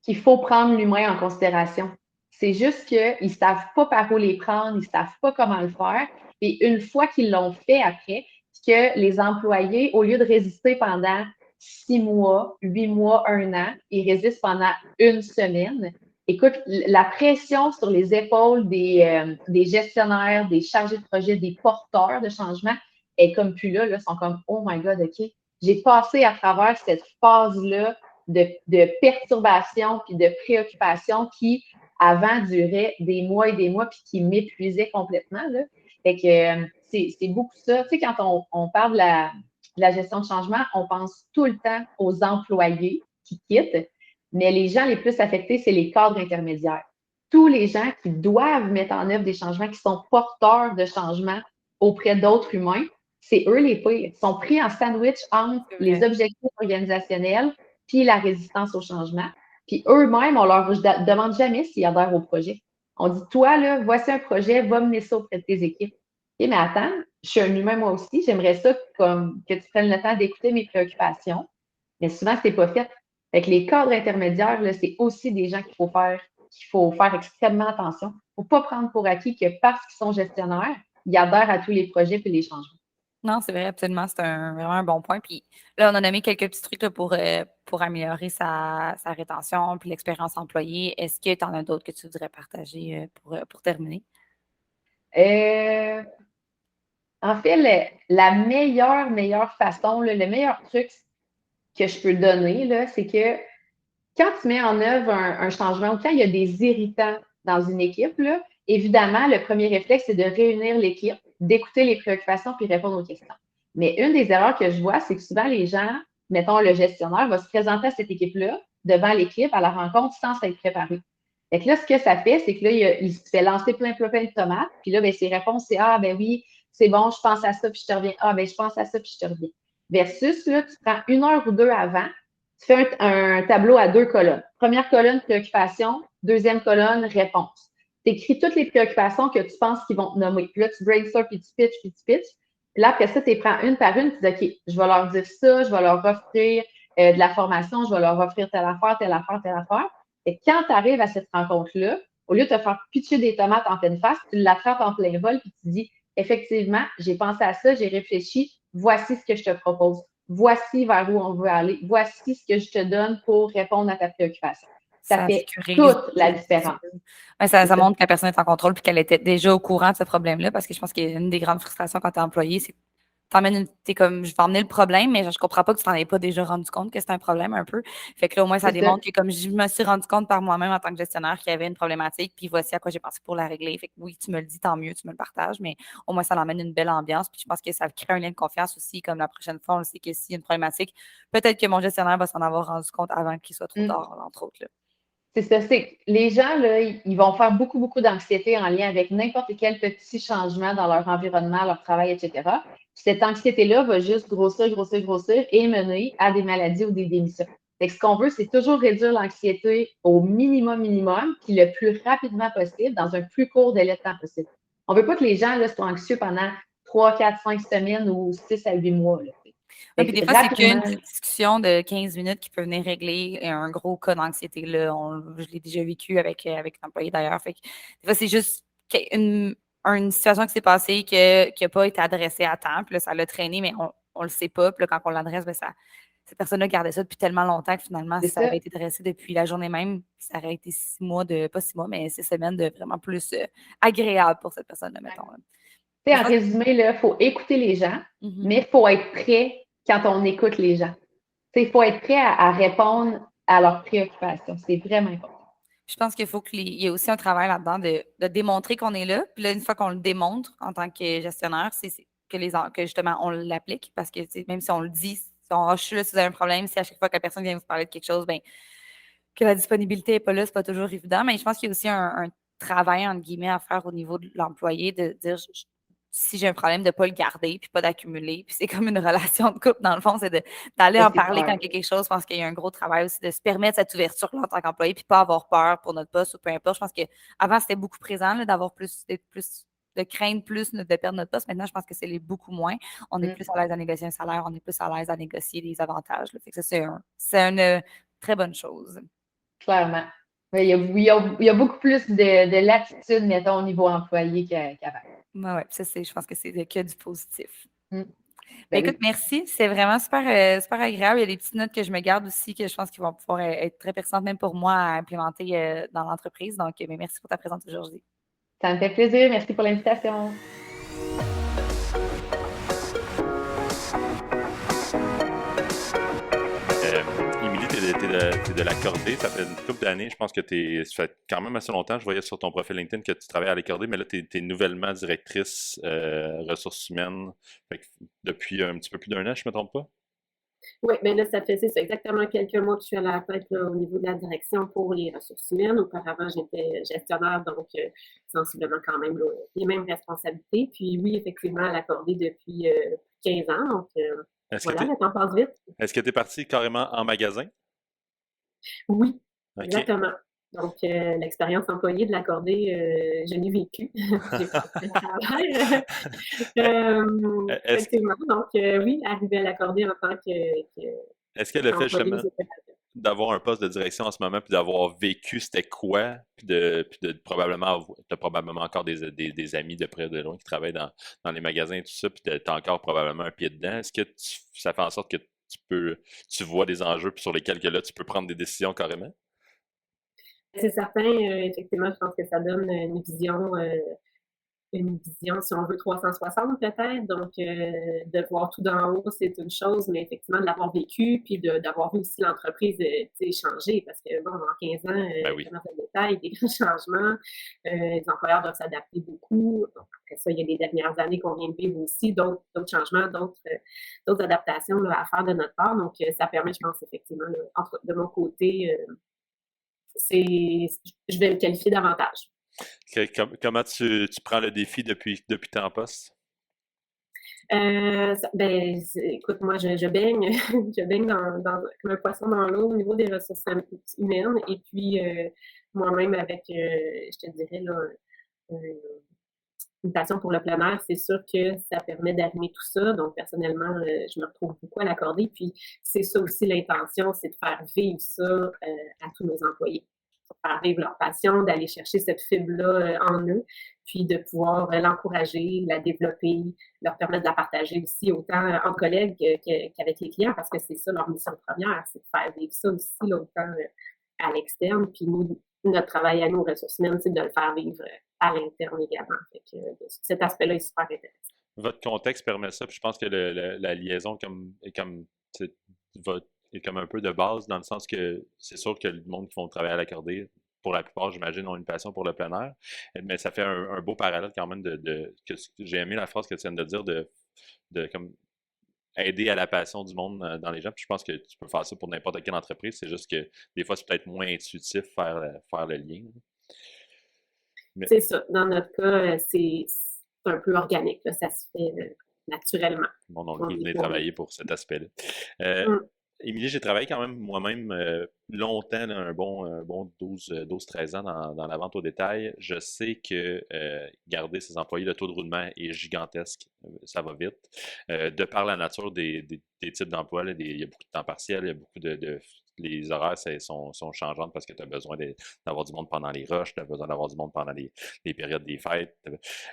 qu'il faut prendre l'humain en considération. C'est juste qu'ils ne savent pas par où les prendre, ils ne savent pas comment le faire. Et une fois qu'ils l'ont fait après, que les employés, au lieu de résister pendant 6 mois, 8 mois, 1 an, ils résistent pendant 1 semaine. Écoute, la pression sur les épaules des gestionnaires, des chargés de projet, des porteurs de changement est comme plus là. Ils sont comme, oh my God, OK, j'ai passé à travers cette phase-là de perturbation puis de préoccupation qui, avant, durait des mois et des mois puis qui m'épuisait complètement. Là. Fait que c'est beaucoup ça. Tu sais, quand on parle de la gestion de changement, on pense tout le temps aux employés qui quittent, mais les gens les plus affectés, c'est les cadres intermédiaires. Tous les gens qui doivent mettre en œuvre des changements, qui sont porteurs de changements auprès d'autres humains, c'est eux les pires. Ils sont pris en sandwich entre C'est les vrai. objectifs organisationnels puis la résistance au changement. Puis eux-mêmes, on leur demande jamais s'ils adhèrent au projet. On dit, toi, là, voici un projet, va mener ça auprès de tes équipes. OK, mais attends, je suis un humain moi aussi, j'aimerais ça comme que tu prennes le temps d'écouter mes préoccupations, mais souvent, c'est pas fait. Fait que les cadres intermédiaires, là, c'est aussi des gens qu'il faut faire extrêmement attention. Il ne faut pas prendre pour acquis que parce qu'ils sont gestionnaires, ils adhèrent à tous les projets et les changements. Non, c'est vrai, absolument. C'est vraiment un bon point. Puis là, on a nommé quelques petits trucs là, pour améliorer sa rétention puis l'expérience employée. Est-ce que tu en as d'autres que tu voudrais partager pour terminer? Euh, En fait, la meilleure façon, là, le meilleur truc que je peux donner, là, c'est que quand tu mets en œuvre un changement ou quand il y a des irritants dans une équipe, là, évidemment, le premier réflexe, c'est de réunir l'équipe, d'écouter les préoccupations puis répondre aux questions. Mais une des erreurs que je vois, c'est que souvent les gens, mettons le gestionnaire, va se présenter à cette équipe-là, devant l'équipe, à la rencontre, sans s'être préparé. Fait que là, ce que ça fait, c'est que là, il se fait lancer plein de tomates. Puis là, ben, ses réponses, c'est ah, ben oui, c'est bon, je pense à ça, puis je te reviens. Ah, ben, je pense à ça, puis je te reviens. Versus, là, tu prends 1 heure ou 2 avant, tu fais un tableau à 2 colonnes. Première colonne, préoccupation. Deuxième colonne, réponse. Tu écris toutes les préoccupations que tu penses qu'ils vont te nommer. Puis là, tu brainstorm, puis tu pitches, puis tu pitches. Puis là, après ça, tu les prends une par une, tu dis, OK, je vais leur dire ça, je vais leur offrir de la formation, je vais leur offrir telle affaire, telle affaire, telle affaire. Et quand tu arrives à cette rencontre-là, au lieu de te faire pitcher des tomates en pleine face, tu l'attrapes en plein vol, puis tu dis, effectivement, j'ai pensé à ça, j'ai réfléchi, voici ce que je te propose. Voici vers où on veut aller. Voici ce que je te donne pour répondre à ta préoccupation. Ça Ça fait sécurise toute la différence. Ouais, C'est ça ça. montre que la personne est en contrôle puis qu'elle était déjà au courant de ce problème-là, parce que je pense qu'une des grandes frustrations quand tu es employé, c'est que t'es comme, je vais emmener le problème, mais je comprends pas que tu t'en aies pas déjà rendu compte que c'est un problème un peu. Fait que là, au moins, ça C'est ça. démontre que comme je me suis rendu compte par moi-même en tant que gestionnaire qu'il y avait une problématique, puis voici à quoi j'ai pensé pour la régler. Fait que oui, tu me le dis, tant mieux, tu me le partages, mais au moins, ça l'emmène une belle ambiance. Puis je pense que ça crée un lien de confiance aussi, comme la prochaine fois, on le sait que s'il y a une problématique, peut-être que mon gestionnaire va s'en avoir rendu compte avant qu'il soit trop Mm. tard, entre autres, là. C'est ça. Les gens, là, ils vont faire beaucoup d'anxiété en lien avec n'importe quel petit changement dans leur environnement, leur travail, etc. Puis cette anxiété-là va juste grossir et mener à des maladies ou des démissions. Fait que ce qu'on veut, c'est toujours réduire l'anxiété au minimum, puis le plus rapidement possible, dans un plus court délai de temps possible. On ne veut pas que les gens là, soient anxieux pendant 3, 4, 5 semaines ou 6 à 8 mois. Là. Ouais, Fait puis des que fois, c'est qu'une rapidement, petite discussion de 15 minutes qui peut venir régler un gros cas d'anxiété, là. Je l'ai déjà vécu avec un employé d'ailleurs. Fait que des fois, c'est juste une situation qui s'est passée qui n'a pas été adressée à temps. Puis là, ça l'a traîné, mais on le sait pas. Puis là, quand on l'adresse, ben, cette personne-là gardait ça depuis tellement longtemps que finalement, c'est si ça ça. avait été dressé depuis la journée même, ça aurait été 6 mois pas 6 mois, mais 6 semaines de vraiment plus agréable pour cette personne-là, mettons, là. Tu Des sais, en fois, résumé, il faut écouter les gens, Mhm. mais il faut être prêt quand on écoute les gens. Tu sais, il faut être prêt à répondre à leurs préoccupations. C'est vraiment important. Je pense qu'il faut qu'il y ait aussi un travail là-dedans de démontrer qu'on est là. Puis là, une fois qu'on le démontre en tant que gestionnaire, c'est que justement, on l'applique parce que même si on le dit, je suis là si vous avez un problème, si à chaque fois que la personne vient vous parler de quelque chose, ben, que la disponibilité n'est pas là, c'est pas toujours évident. Mais je pense qu'il y a aussi un travail, entre guillemets, à faire au niveau de l'employé, de dire si j'ai un problème, de ne pas le garder, puis pas d'accumuler. Puis c'est comme une relation de couple, dans le fond, c'est d'aller en C'est parler quand clair. il y a quelque chose. Je pense qu'il y a un gros travail aussi de se permettre cette ouverture-là en tant qu'employé, puis pas avoir peur pour notre poste ou peu importe. Je pense qu'avant, c'était beaucoup présent, là, d'avoir plus de crainte plus de perdre notre poste. Maintenant, je pense que c'est beaucoup moins. On est plus à l'aise à négocier un salaire, on est plus à l'aise à négocier des avantages, là. Fait que ça, c'est une très bonne chose. Clairement. Mais il y a beaucoup plus de latitude, mettons, au niveau employé qu'avant. Ouais, ça, je pense que c'est que du positif. Mm. Ben, Ben écoute, oui. merci. C'est vraiment super, super agréable. Il y a des petites notes que je me garde aussi que je pense qu'ils vont pouvoir être très pertinentes même pour moi à implémenter dans l'entreprise. Donc, ben, merci pour ta présence aujourd'hui. Ça me fait plaisir. Merci pour l'invitation. Émilie, t'es de l'accordé, ça fait une couple d'années, je pense que ça fait quand même assez longtemps, je voyais sur ton profil LinkedIn que tu travailles à l'accordé, mais là, t'es nouvellement directrice ressources humaines depuis un petit peu plus d'un an, je me trompe pas? Oui, bien là, c'est exactement quelques mois que je suis à la tête là, au niveau de la direction pour les ressources humaines. Auparavant, j'étais gestionnaire, donc sensiblement quand même là, les mêmes responsabilités. Puis oui, effectivement, à l'accorder depuis 15 ans. Donc voilà, le temps passe vite. Est-ce que tu es parti carrément en magasin? Oui, Ok. exactement. Donc, l'expérience employée de l'accorder, je l'ai vécue. J'ai pas fait le travail. Effectivement. Donc, oui, arriver à l'accorder en tant que Est-ce que le fait employé, justement d'avoir un poste de direction en ce moment, puis d'avoir vécu c'était quoi, puis de probablement, t'as probablement encore des amis de près de loin qui travaillent dans les magasins et tout ça, puis t'as encore probablement un pied dedans. Est-ce que ça fait en sorte que tu vois des enjeux puis sur lesquels que là, tu peux prendre des décisions carrément? C'est certain, effectivement, je pense que ça donne une vision, si on veut, 360 peut-être. Donc, de voir tout d'en haut, c'est une chose, mais effectivement, de l'avoir vécu, puis d'avoir vu aussi l'entreprise changer, parce que, bon, en 15 ans, Ben oui. dans le détail, des grands changements, les employeurs doivent s'adapter beaucoup. Donc, après ça, il y a les dernières années qu'on vient de vivre aussi, d'autres changements, d'autres adaptations là, à faire de notre part. Donc, ça permet, je pense, effectivement, là, de mon côté, je vais le qualifier davantage. Comment tu prends le défi depuis ton poste? Écoute, moi, je baigne, je baigne comme un poisson dans l'eau au niveau des ressources humaines. Et puis, moi-même, avec, je te dirais, là, une passion pour le plein air, c'est sûr que ça permet d'arrimer tout ça. Donc, personnellement, je me retrouve beaucoup à l'accorder. Puis, c'est ça aussi l'intention, c'est de faire vivre ça à tous nos employés. Faire vivre leur passion, d'aller chercher cette fibre-là en eux, puis de pouvoir l'encourager, la développer, leur permettre de la partager aussi autant entre collègues qu'avec les clients, parce que c'est ça leur mission première, c'est de faire vivre ça aussi là, autant à l'externe. Puis nous, notre travail à nous, ressources humaines, c'est de le faire vivre à l'interne également. Fait que cet aspect-là est super intéressant. Votre contexte permet ça, puis je pense que la liaison est comme un peu de base, dans le sens que c'est sûr que le monde qui font travailler à l'accordé, pour la plupart, j'imagine, ont une passion pour le plein air. Mais ça fait un beau parallèle quand même que j'ai aimé la phrase que tu viens de dire de comme aider à la passion du monde dans les gens. Puis je pense que tu peux faire ça pour n'importe quelle entreprise. C'est juste que des fois, c'est peut-être moins intuitif faire le lien. C'est ça. Dans notre cas, c'est un peu organique. Là. Ça se fait naturellement. Bon, donc, vous venez travailler pour cet aspect-là. Émilie, j'ai travaillé quand même moi-même longtemps, là, un bon 12-13 ans dans la vente au détail. Je sais que garder ses employés, le taux de roulement est gigantesque, ça va vite. De par la nature des types d'emplois, il y a beaucoup de temps partiel, il y a beaucoup les horaires sont changeantes parce que tu as besoin d'avoir du monde pendant les rushs, tu as besoin d'avoir du monde pendant les périodes des fêtes,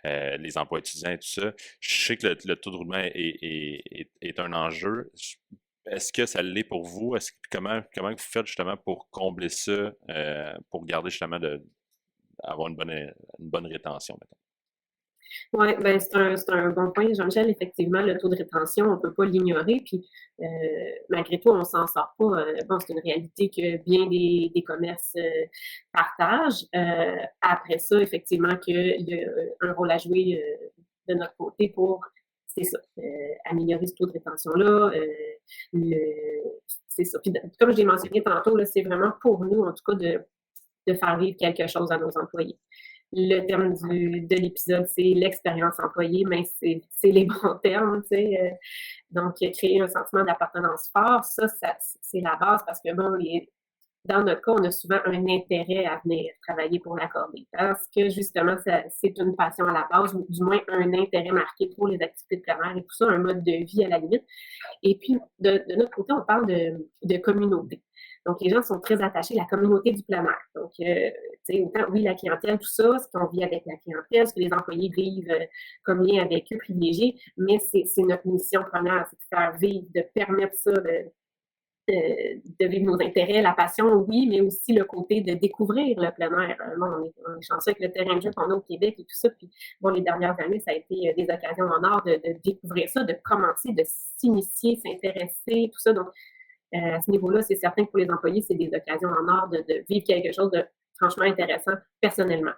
les emplois étudiants et tout ça. Je sais que le taux de roulement est un enjeu. Est-ce que ça l'est pour vous? Comment vous faites justement pour combler ça, pour garder justement avoir une bonne rétention, maintenant? Oui, ben c'est un bon point, Jean-Michel. Effectivement, le taux de rétention, on ne peut pas l'ignorer. Puis, malgré tout, on ne s'en sort pas. Bon, c'est une réalité que bien des commerces partagent. Après ça, effectivement, qu'il y a un rôle à jouer de notre côté pour, c'est ça, améliorer ce taux de rétention-là, c'est ça. Puis, comme je l'ai mentionné tantôt, là, c'est vraiment pour nous, en tout cas, de faire vivre quelque chose à nos employés. Le terme de l'épisode, c'est l'expérience employée, mais c'est les bons termes, tu sais. Donc, créer un sentiment d'appartenance fort, ça c'est la base parce que, bon, dans notre cas, on a souvent un intérêt à venir travailler pour l'accorder parce que, justement, c'est une passion à la base ou du moins un intérêt marqué pour les activités de plein air et tout ça, un mode de vie à la limite. Et puis, de notre côté, on parle de communauté. Donc, les gens sont très attachés à la communauté du plein air. Donc, tu sais, autant, oui, la clientèle, tout ça, ce qu'on vit avec la clientèle, ce que les employés vivent comme lien avec eux, privilégiés, mais c'est notre mission première, c'est de faire vivre, de permettre ça, de vivre nos intérêts, la passion, oui, mais aussi le côté de découvrir le plein air. Bon, on est chanceux avec le terrain de jeu qu'on a au Québec et tout ça. Puis, bon, les dernières années, ça a été des occasions en or de découvrir ça, de commencer, de s'initier, s'intéresser, tout ça. Donc, à ce niveau-là, c'est certain que pour les employés, c'est des occasions en or de vivre quelque chose de franchement intéressant personnellement,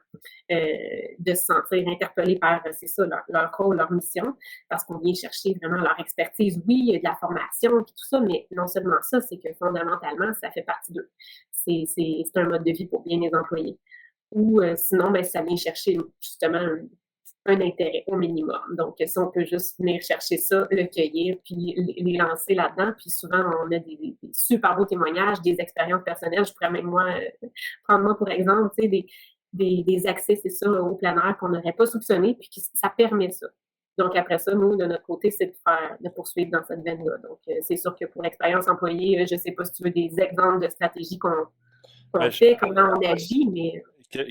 de se sentir interpellé par, c'est ça, leur rôle, leur mission, parce qu'on vient chercher vraiment leur expertise. Oui, il y a de la formation et tout ça, mais non seulement ça, c'est que fondamentalement, ça fait partie d'eux. C'est un mode de vie pour bien les employés. Ou sinon, ben, ça vient chercher justement un intérêt au minimum. Donc, si on peut juste venir chercher ça, le cueillir, puis les lancer là-dedans, puis souvent, on a des super beaux témoignages, des expériences personnelles. Je pourrais même, moi, prendre moi pour exemple, tu sais, des accès, c'est ça, au plein air qu'on n'aurait pas soupçonné, puis ça permet ça. Donc, après ça, nous, de notre côté, c'est de poursuivre dans cette veine-là. Donc, c'est sûr que pour l'expérience employée, je ne sais pas si tu veux des exemples de stratégies qu'on fait, comment on agit, mais...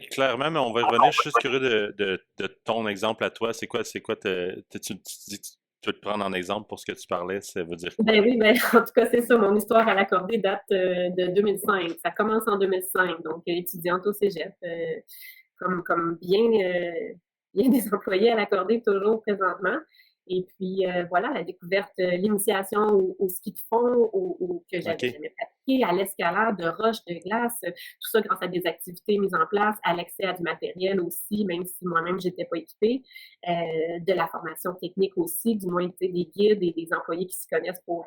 Clairement, mais on va y revenir. Je suis juste curieux de ton exemple à toi. C'est quoi, tu dis que tu veux te prendre en exemple pour ce que tu parlais, ça veut dire quoi? Ben oui, ben, en tout cas, c'est ça. Mon histoire à l'accordé date de 2005. Ça commence en 2005, donc étudiante au cégep. Comme bien des employés à l'accordé toujours présentement. Et puis, voilà, la découverte, l'initiation au ski de fond, que j'avais jamais pratiqué, à l'escalade de roches, de glace, tout ça grâce à des activités mises en place, à l'accès à du matériel aussi, même si moi-même, j'étais pas équipée, de la formation technique aussi, du moins, des guides et des employés qui s'y connaissent pour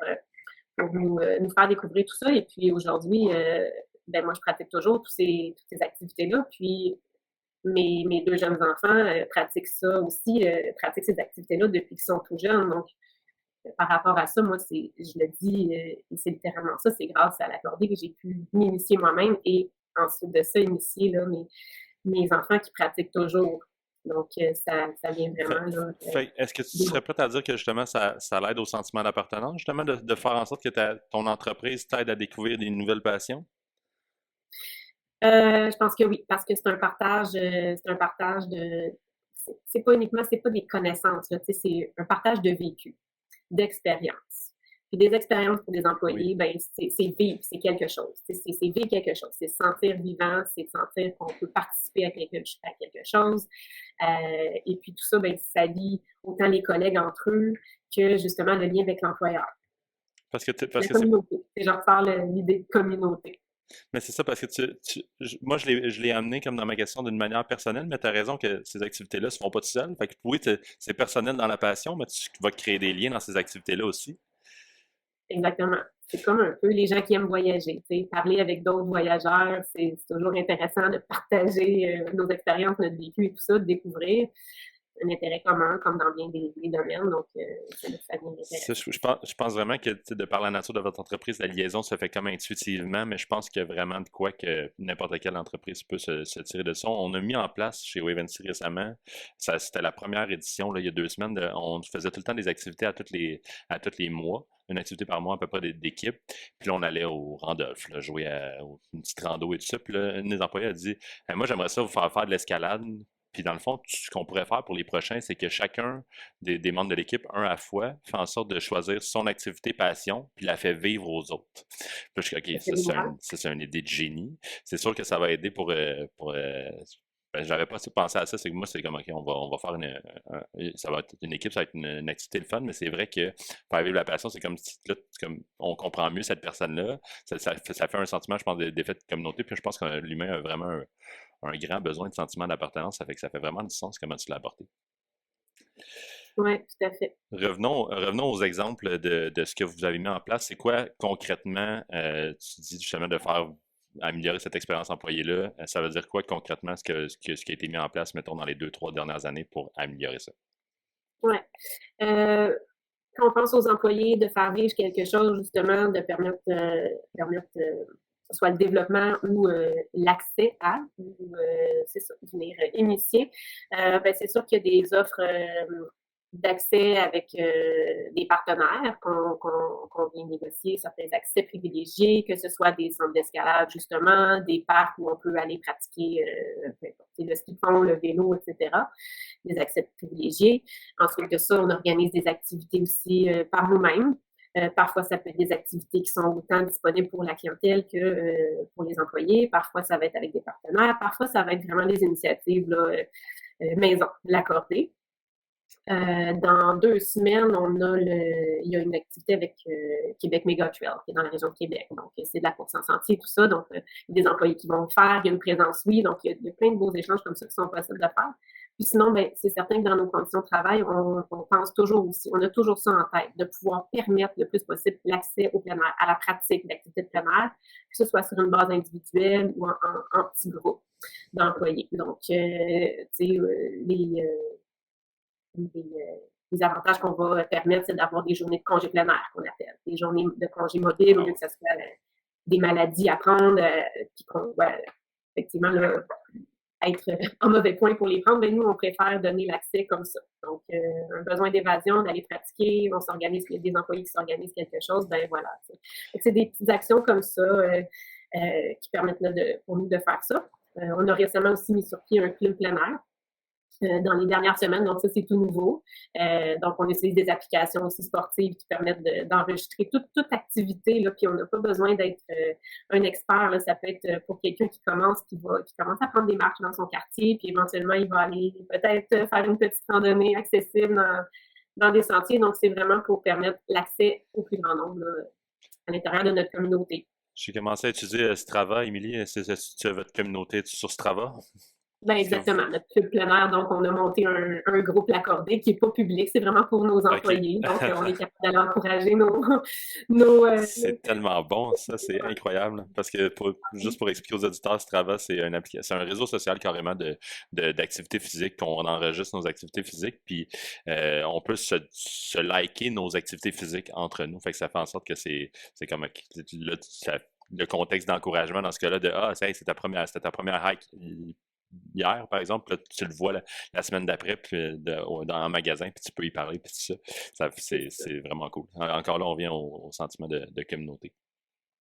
nous faire découvrir tout ça. Et puis, aujourd'hui, ben moi, je pratique toujours toutes ces activités-là. Puis, mes deux jeunes enfants pratiquent ça aussi, pratiquent ces activités-là depuis qu'ils sont tout jeunes. Donc, par rapport à ça, moi, je le dis, c'est littéralement ça, c'est grâce à l'accordé que j'ai pu m'initier moi-même et ensuite de ça, initier là, mes enfants qui pratiquent toujours. Donc, ça vient vraiment là. Est-ce que tu serais prête à dire que justement, ça l'aide au sentiment d'appartenance, justement, de faire en sorte que ton entreprise t'aide à découvrir des nouvelles passions? Je pense que oui, parce que c'est un partage de, c'est pas des connaissances, là, c'est un partage de vécu, d'expérience. Puis des expériences pour des employés, ben, c'est vivre, c'est quelque chose. C'est vivre quelque chose, c'est se sentir vivant, c'est sentir qu'on peut participer à quelque chose. Et puis tout ça, ben, ça lie autant les collègues entre eux que justement le lien avec l'employeur. Parce que la communauté. C'est genre faire l'idée de communauté. Mais c'est ça, parce que moi, je l'ai amené comme dans ma question d'une manière personnelle, mais tu as raison que ces activités-là ne se font pas tout seul. Fait que oui, c'est personnel dans la passion, mais tu vas créer des liens dans ces activités-là aussi. Exactement. C'est comme un peu les gens qui aiment voyager. Parler avec d'autres voyageurs, c'est toujours intéressant de partager nos expériences, notre vécu et tout ça, de découvrir un intérêt commun, comme dans bien des domaines. Donc, ça devient intéressant. Je pense vraiment que de par la nature de votre entreprise, la liaison se fait comme intuitivement, mais je pense qu'il y a vraiment de quoi que n'importe quelle entreprise peut se tirer de ça. On a mis en place chez Wavency récemment, c'était la première édition, là, il y a 2 semaines, on faisait tout le temps des activités à tous les mois, une activité par mois à peu près d'équipe. Puis là, on allait au Randolph, là, jouer à une petite rando et tout ça. Puis là, une des employés a dit moi, j'aimerais ça vous faire de l'escalade. Puis dans le fond, ce qu'on pourrait faire pour les prochains, c'est que chacun des membres de l'équipe, un à la fois, fait en sorte de choisir son activité passion, puis la fait vivre aux autres. Puis je suis OK, ça c'est une idée de génie. C'est sûr que ça va aider pour j'avais pas pensé à ça, c'est que moi, c'est comme, OK, on va faire ça va être une équipe, ça va être une activité de fun, mais c'est vrai que faire vivre la passion, c'est comme, là, on comprend mieux cette personne-là. Ça fait un sentiment, je pense, d'effet de communauté, puis je pense que l'humain a vraiment un grand besoin de sentiment d'appartenance, ça fait que ça fait vraiment du sens comment tu l'as apporté. Oui, tout à fait. Revenons aux exemples de ce que vous avez mis en place. C'est quoi concrètement, tu dis justement de faire améliorer cette expérience employée-là, ça veut dire quoi concrètement ce qui a été mis en place, mettons, dans les 2, 3 dernières années pour améliorer ça? Oui. Quand on pense aux employés, de faire vivre quelque chose, justement, de permettre que ce soit le développement ou l'accès à, ou c'est ça, venir initier, c'est sûr qu'il y a des offres d'accès avec des partenaires qu'on vient négocier, certains accès privilégiés, que ce soit des centres d'escalade, justement, des parcs où on peut aller pratiquer le ski de fond, le vélo, etc., des accès privilégiés. Ensuite de ça, on organise des activités aussi par nous-mêmes. Parfois, ça peut être des activités qui sont autant disponibles pour la clientèle que pour les employés. Parfois, ça va être avec des partenaires. Parfois, ça va être vraiment des initiatives là, maison, l'accordé. Dans 2 semaines, il y a une activité avec Québec Méga Trail, qui est dans la région de Québec. Donc, c'est de la course en sentier, tout ça. Donc, il y a des employés qui vont le faire. Il y a une présence, oui. Donc, il y a plein de beaux échanges comme ça qui sont possibles de faire. Puis sinon, c'est certain que dans nos conditions de travail, on pense toujours aussi, on a toujours ça en tête, de pouvoir permettre le plus possible l'accès au plein air, à la pratique d'activités de plein air, que ce soit sur une base individuelle ou en petits groupes d'employés. Donc, les avantages qu'on va permettre, c'est d'avoir des journées de congé plein air, qu'on appelle. Des journées de congé mobile, au lieu que ce soit des maladies à prendre, puis qu'on va effectivement là, être en mauvais point pour les prendre, mais nous, on préfère donner l'accès comme ça. Donc, un besoin d'évasion, d'aller pratiquer, on s'organise, il y a des employés qui s'organisent quelque chose, ben voilà. C'est des petites actions comme ça qui permettent là, pour nous de faire ça. On a récemment aussi mis sur pied un club plein air dans les dernières semaines, donc ça, c'est tout nouveau. Donc, on utilise des applications aussi sportives qui permettent d'enregistrer toute activité, là, puis on n'a pas besoin d'être un expert, là. Ça peut être pour quelqu'un qui commence à prendre des marches dans son quartier, puis éventuellement, il va aller peut-être faire une petite randonnée accessible dans des sentiers. Donc, c'est vraiment pour permettre l'accès au plus grand nombre là, à l'intérieur de notre communauté. J'ai commencé à utiliser Strava, Émilie. C'est votre communauté sur Strava? Ben exactement, notre club plein air, donc on a monté un groupe l'accordé qui n'est pas public, c'est vraiment pour nos employés, donc on est capable d'aller encourager nos C'est tellement bon, ça, c'est incroyable, parce que juste pour expliquer aux auditeurs, Strava, c'est un réseau social carrément d'activités physiques, qu'on enregistre nos activités physiques, puis on peut se liker nos activités physiques entre nous, fait que ça fait en sorte que c'est comme là, le contexte d'encouragement dans ce cas-là de c'était ta première hike hier, par exemple, là, tu le vois la semaine d'après dans un magasin, puis tu peux y parler, puis tout ça. C'est vraiment cool. Encore là, on vient au sentiment de communauté.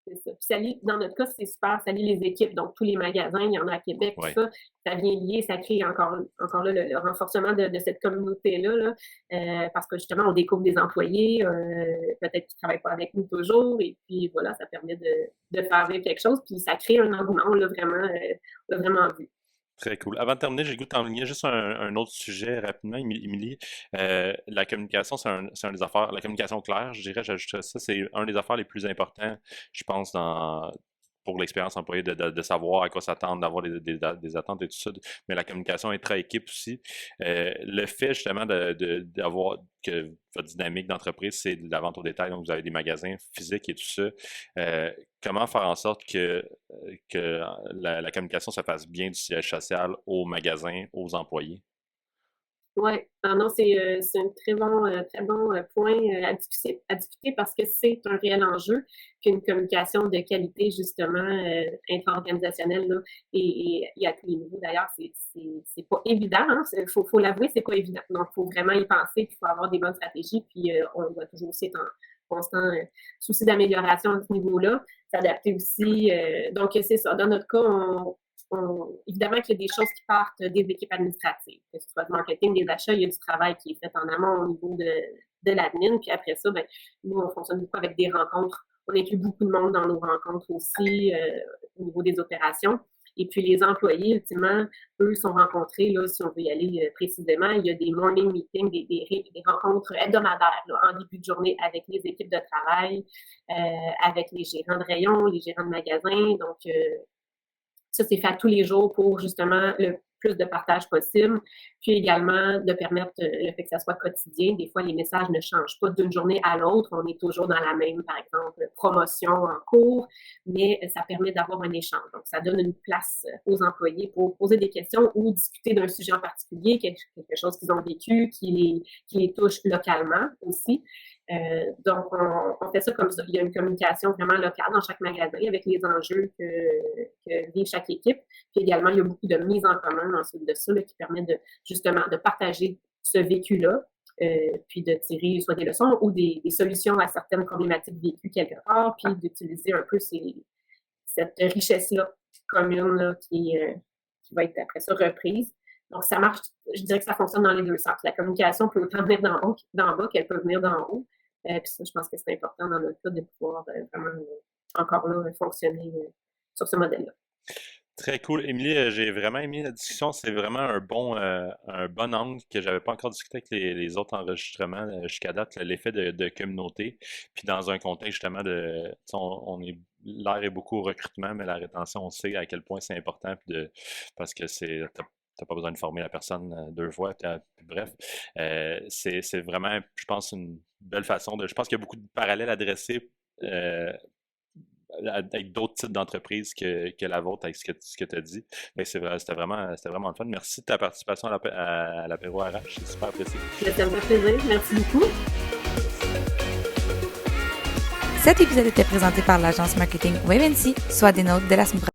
C'est ça. Puis ça lie, dans notre cas, c'est super, ça lie les équipes. Donc, tous les magasins, il y en a à Québec, tout ça vient lier, ça crée encore là le renforcement de cette communauté-là, parce que justement, on découvre des employés, peut-être qu'ils ne travaillent pas avec nous toujours, et puis voilà, ça permet de faire vivre quelque chose, puis ça crée un engouement, on l'a vraiment vu. Très cool. Avant de terminer, j'ai le goût de t'enligner juste un autre sujet rapidement, Émilie. La communication, c'est un des affaires. La communication claire, je dirais, j'ajouterais ça, c'est un des affaires les plus importants, je pense, pour l'expérience employée, de savoir à quoi s'attendre, d'avoir des attentes et tout ça. Mais la communication intra-équipe aussi. Le fait justement d'avoir que votre dynamique d'entreprise, c'est de la vente au détail, donc vous avez des magasins physiques et tout ça. Comment faire en sorte que la communication se fasse bien du siège social aux magasins, aux employés? Oui, non, c'est un très bon point à discuter parce que c'est un réel enjeu qu'une communication de qualité, justement, intra-organisationnelle, là, et à tous les niveaux. D'ailleurs, c'est pas évident, hein, faut l'avouer, c'est pas évident. Donc, il faut vraiment y penser, puis il faut avoir des bonnes stratégies, puis on doit toujours aussi être en constant souci d'amélioration à ce niveau-là, s'adapter aussi. Donc, c'est ça. Dans notre cas, évidemment qu'il y a des choses qui partent des équipes administratives, que ce soit du marketing, des achats, il y a du travail qui est fait en amont au niveau de l'admin, puis après ça, nous, on fonctionne beaucoup avec des rencontres. On inclut beaucoup de monde dans nos rencontres aussi au niveau des opérations. Et puis, les employés, ultimement, eux, sont rencontrés, là, si on veut y aller précisément. Il y a des morning meetings, des rencontres hebdomadaires là, en début de journée avec les équipes de travail, avec les gérants de rayon, les gérants de magasins. Donc, ça, c'est fait tous les jours pour justement plus de partage possible, puis également de permettre le fait que ça soit quotidien. Des fois, les messages ne changent pas d'une journée à l'autre. On est toujours dans la même, par exemple, promotion en cours, mais ça permet d'avoir un échange. Donc, ça donne une place aux employés pour poser des questions ou discuter d'un sujet en particulier, quelque chose qu'ils ont vécu, qui les touche localement aussi. Donc, on fait ça comme ça. Il y a une communication vraiment locale dans chaque magasin avec les enjeux que vit chaque équipe. Puis également, il y a beaucoup de mise en commun ensuite de ça qui permet justement de partager ce vécu-là, puis de tirer soit des leçons ou des solutions à certaines problématiques vécues quelque part, puis d'utiliser un peu cette richesse-là commune là, qui va être après ça reprise. Donc, ça marche, je dirais que ça fonctionne dans les deux sens. La communication peut autant venir d'en bas qu'elle peut venir d'en haut. Puis ça, je pense que c'est important dans notre cas de pouvoir vraiment encore là fonctionner sur ce modèle-là. Très cool. Émilie, j'ai vraiment aimé la discussion. C'est vraiment un bon angle que j'avais pas encore discuté avec les autres enregistrements jusqu'à date, l'effet de communauté. Puis dans un contexte justement l'air est beaucoup au recrutement, mais la rétention, on sait à quel point c'est important parce que t'as pas besoin de former la personne 2 fois. Bref, c'est vraiment, je pense, une belle façon je pense qu'il y a beaucoup de parallèles à dresser avec d'autres types d'entreprises que la vôtre, avec ce que tu as dit. Mais c'était vraiment le fun. Merci de ta participation à l'apéro RH. C'est super apprécié. Ça me fait plaisir. Merci beaucoup. Cet épisode était présenté par l'agence marketing Wave & See. Sois des nôtres dès la semaine prochaine.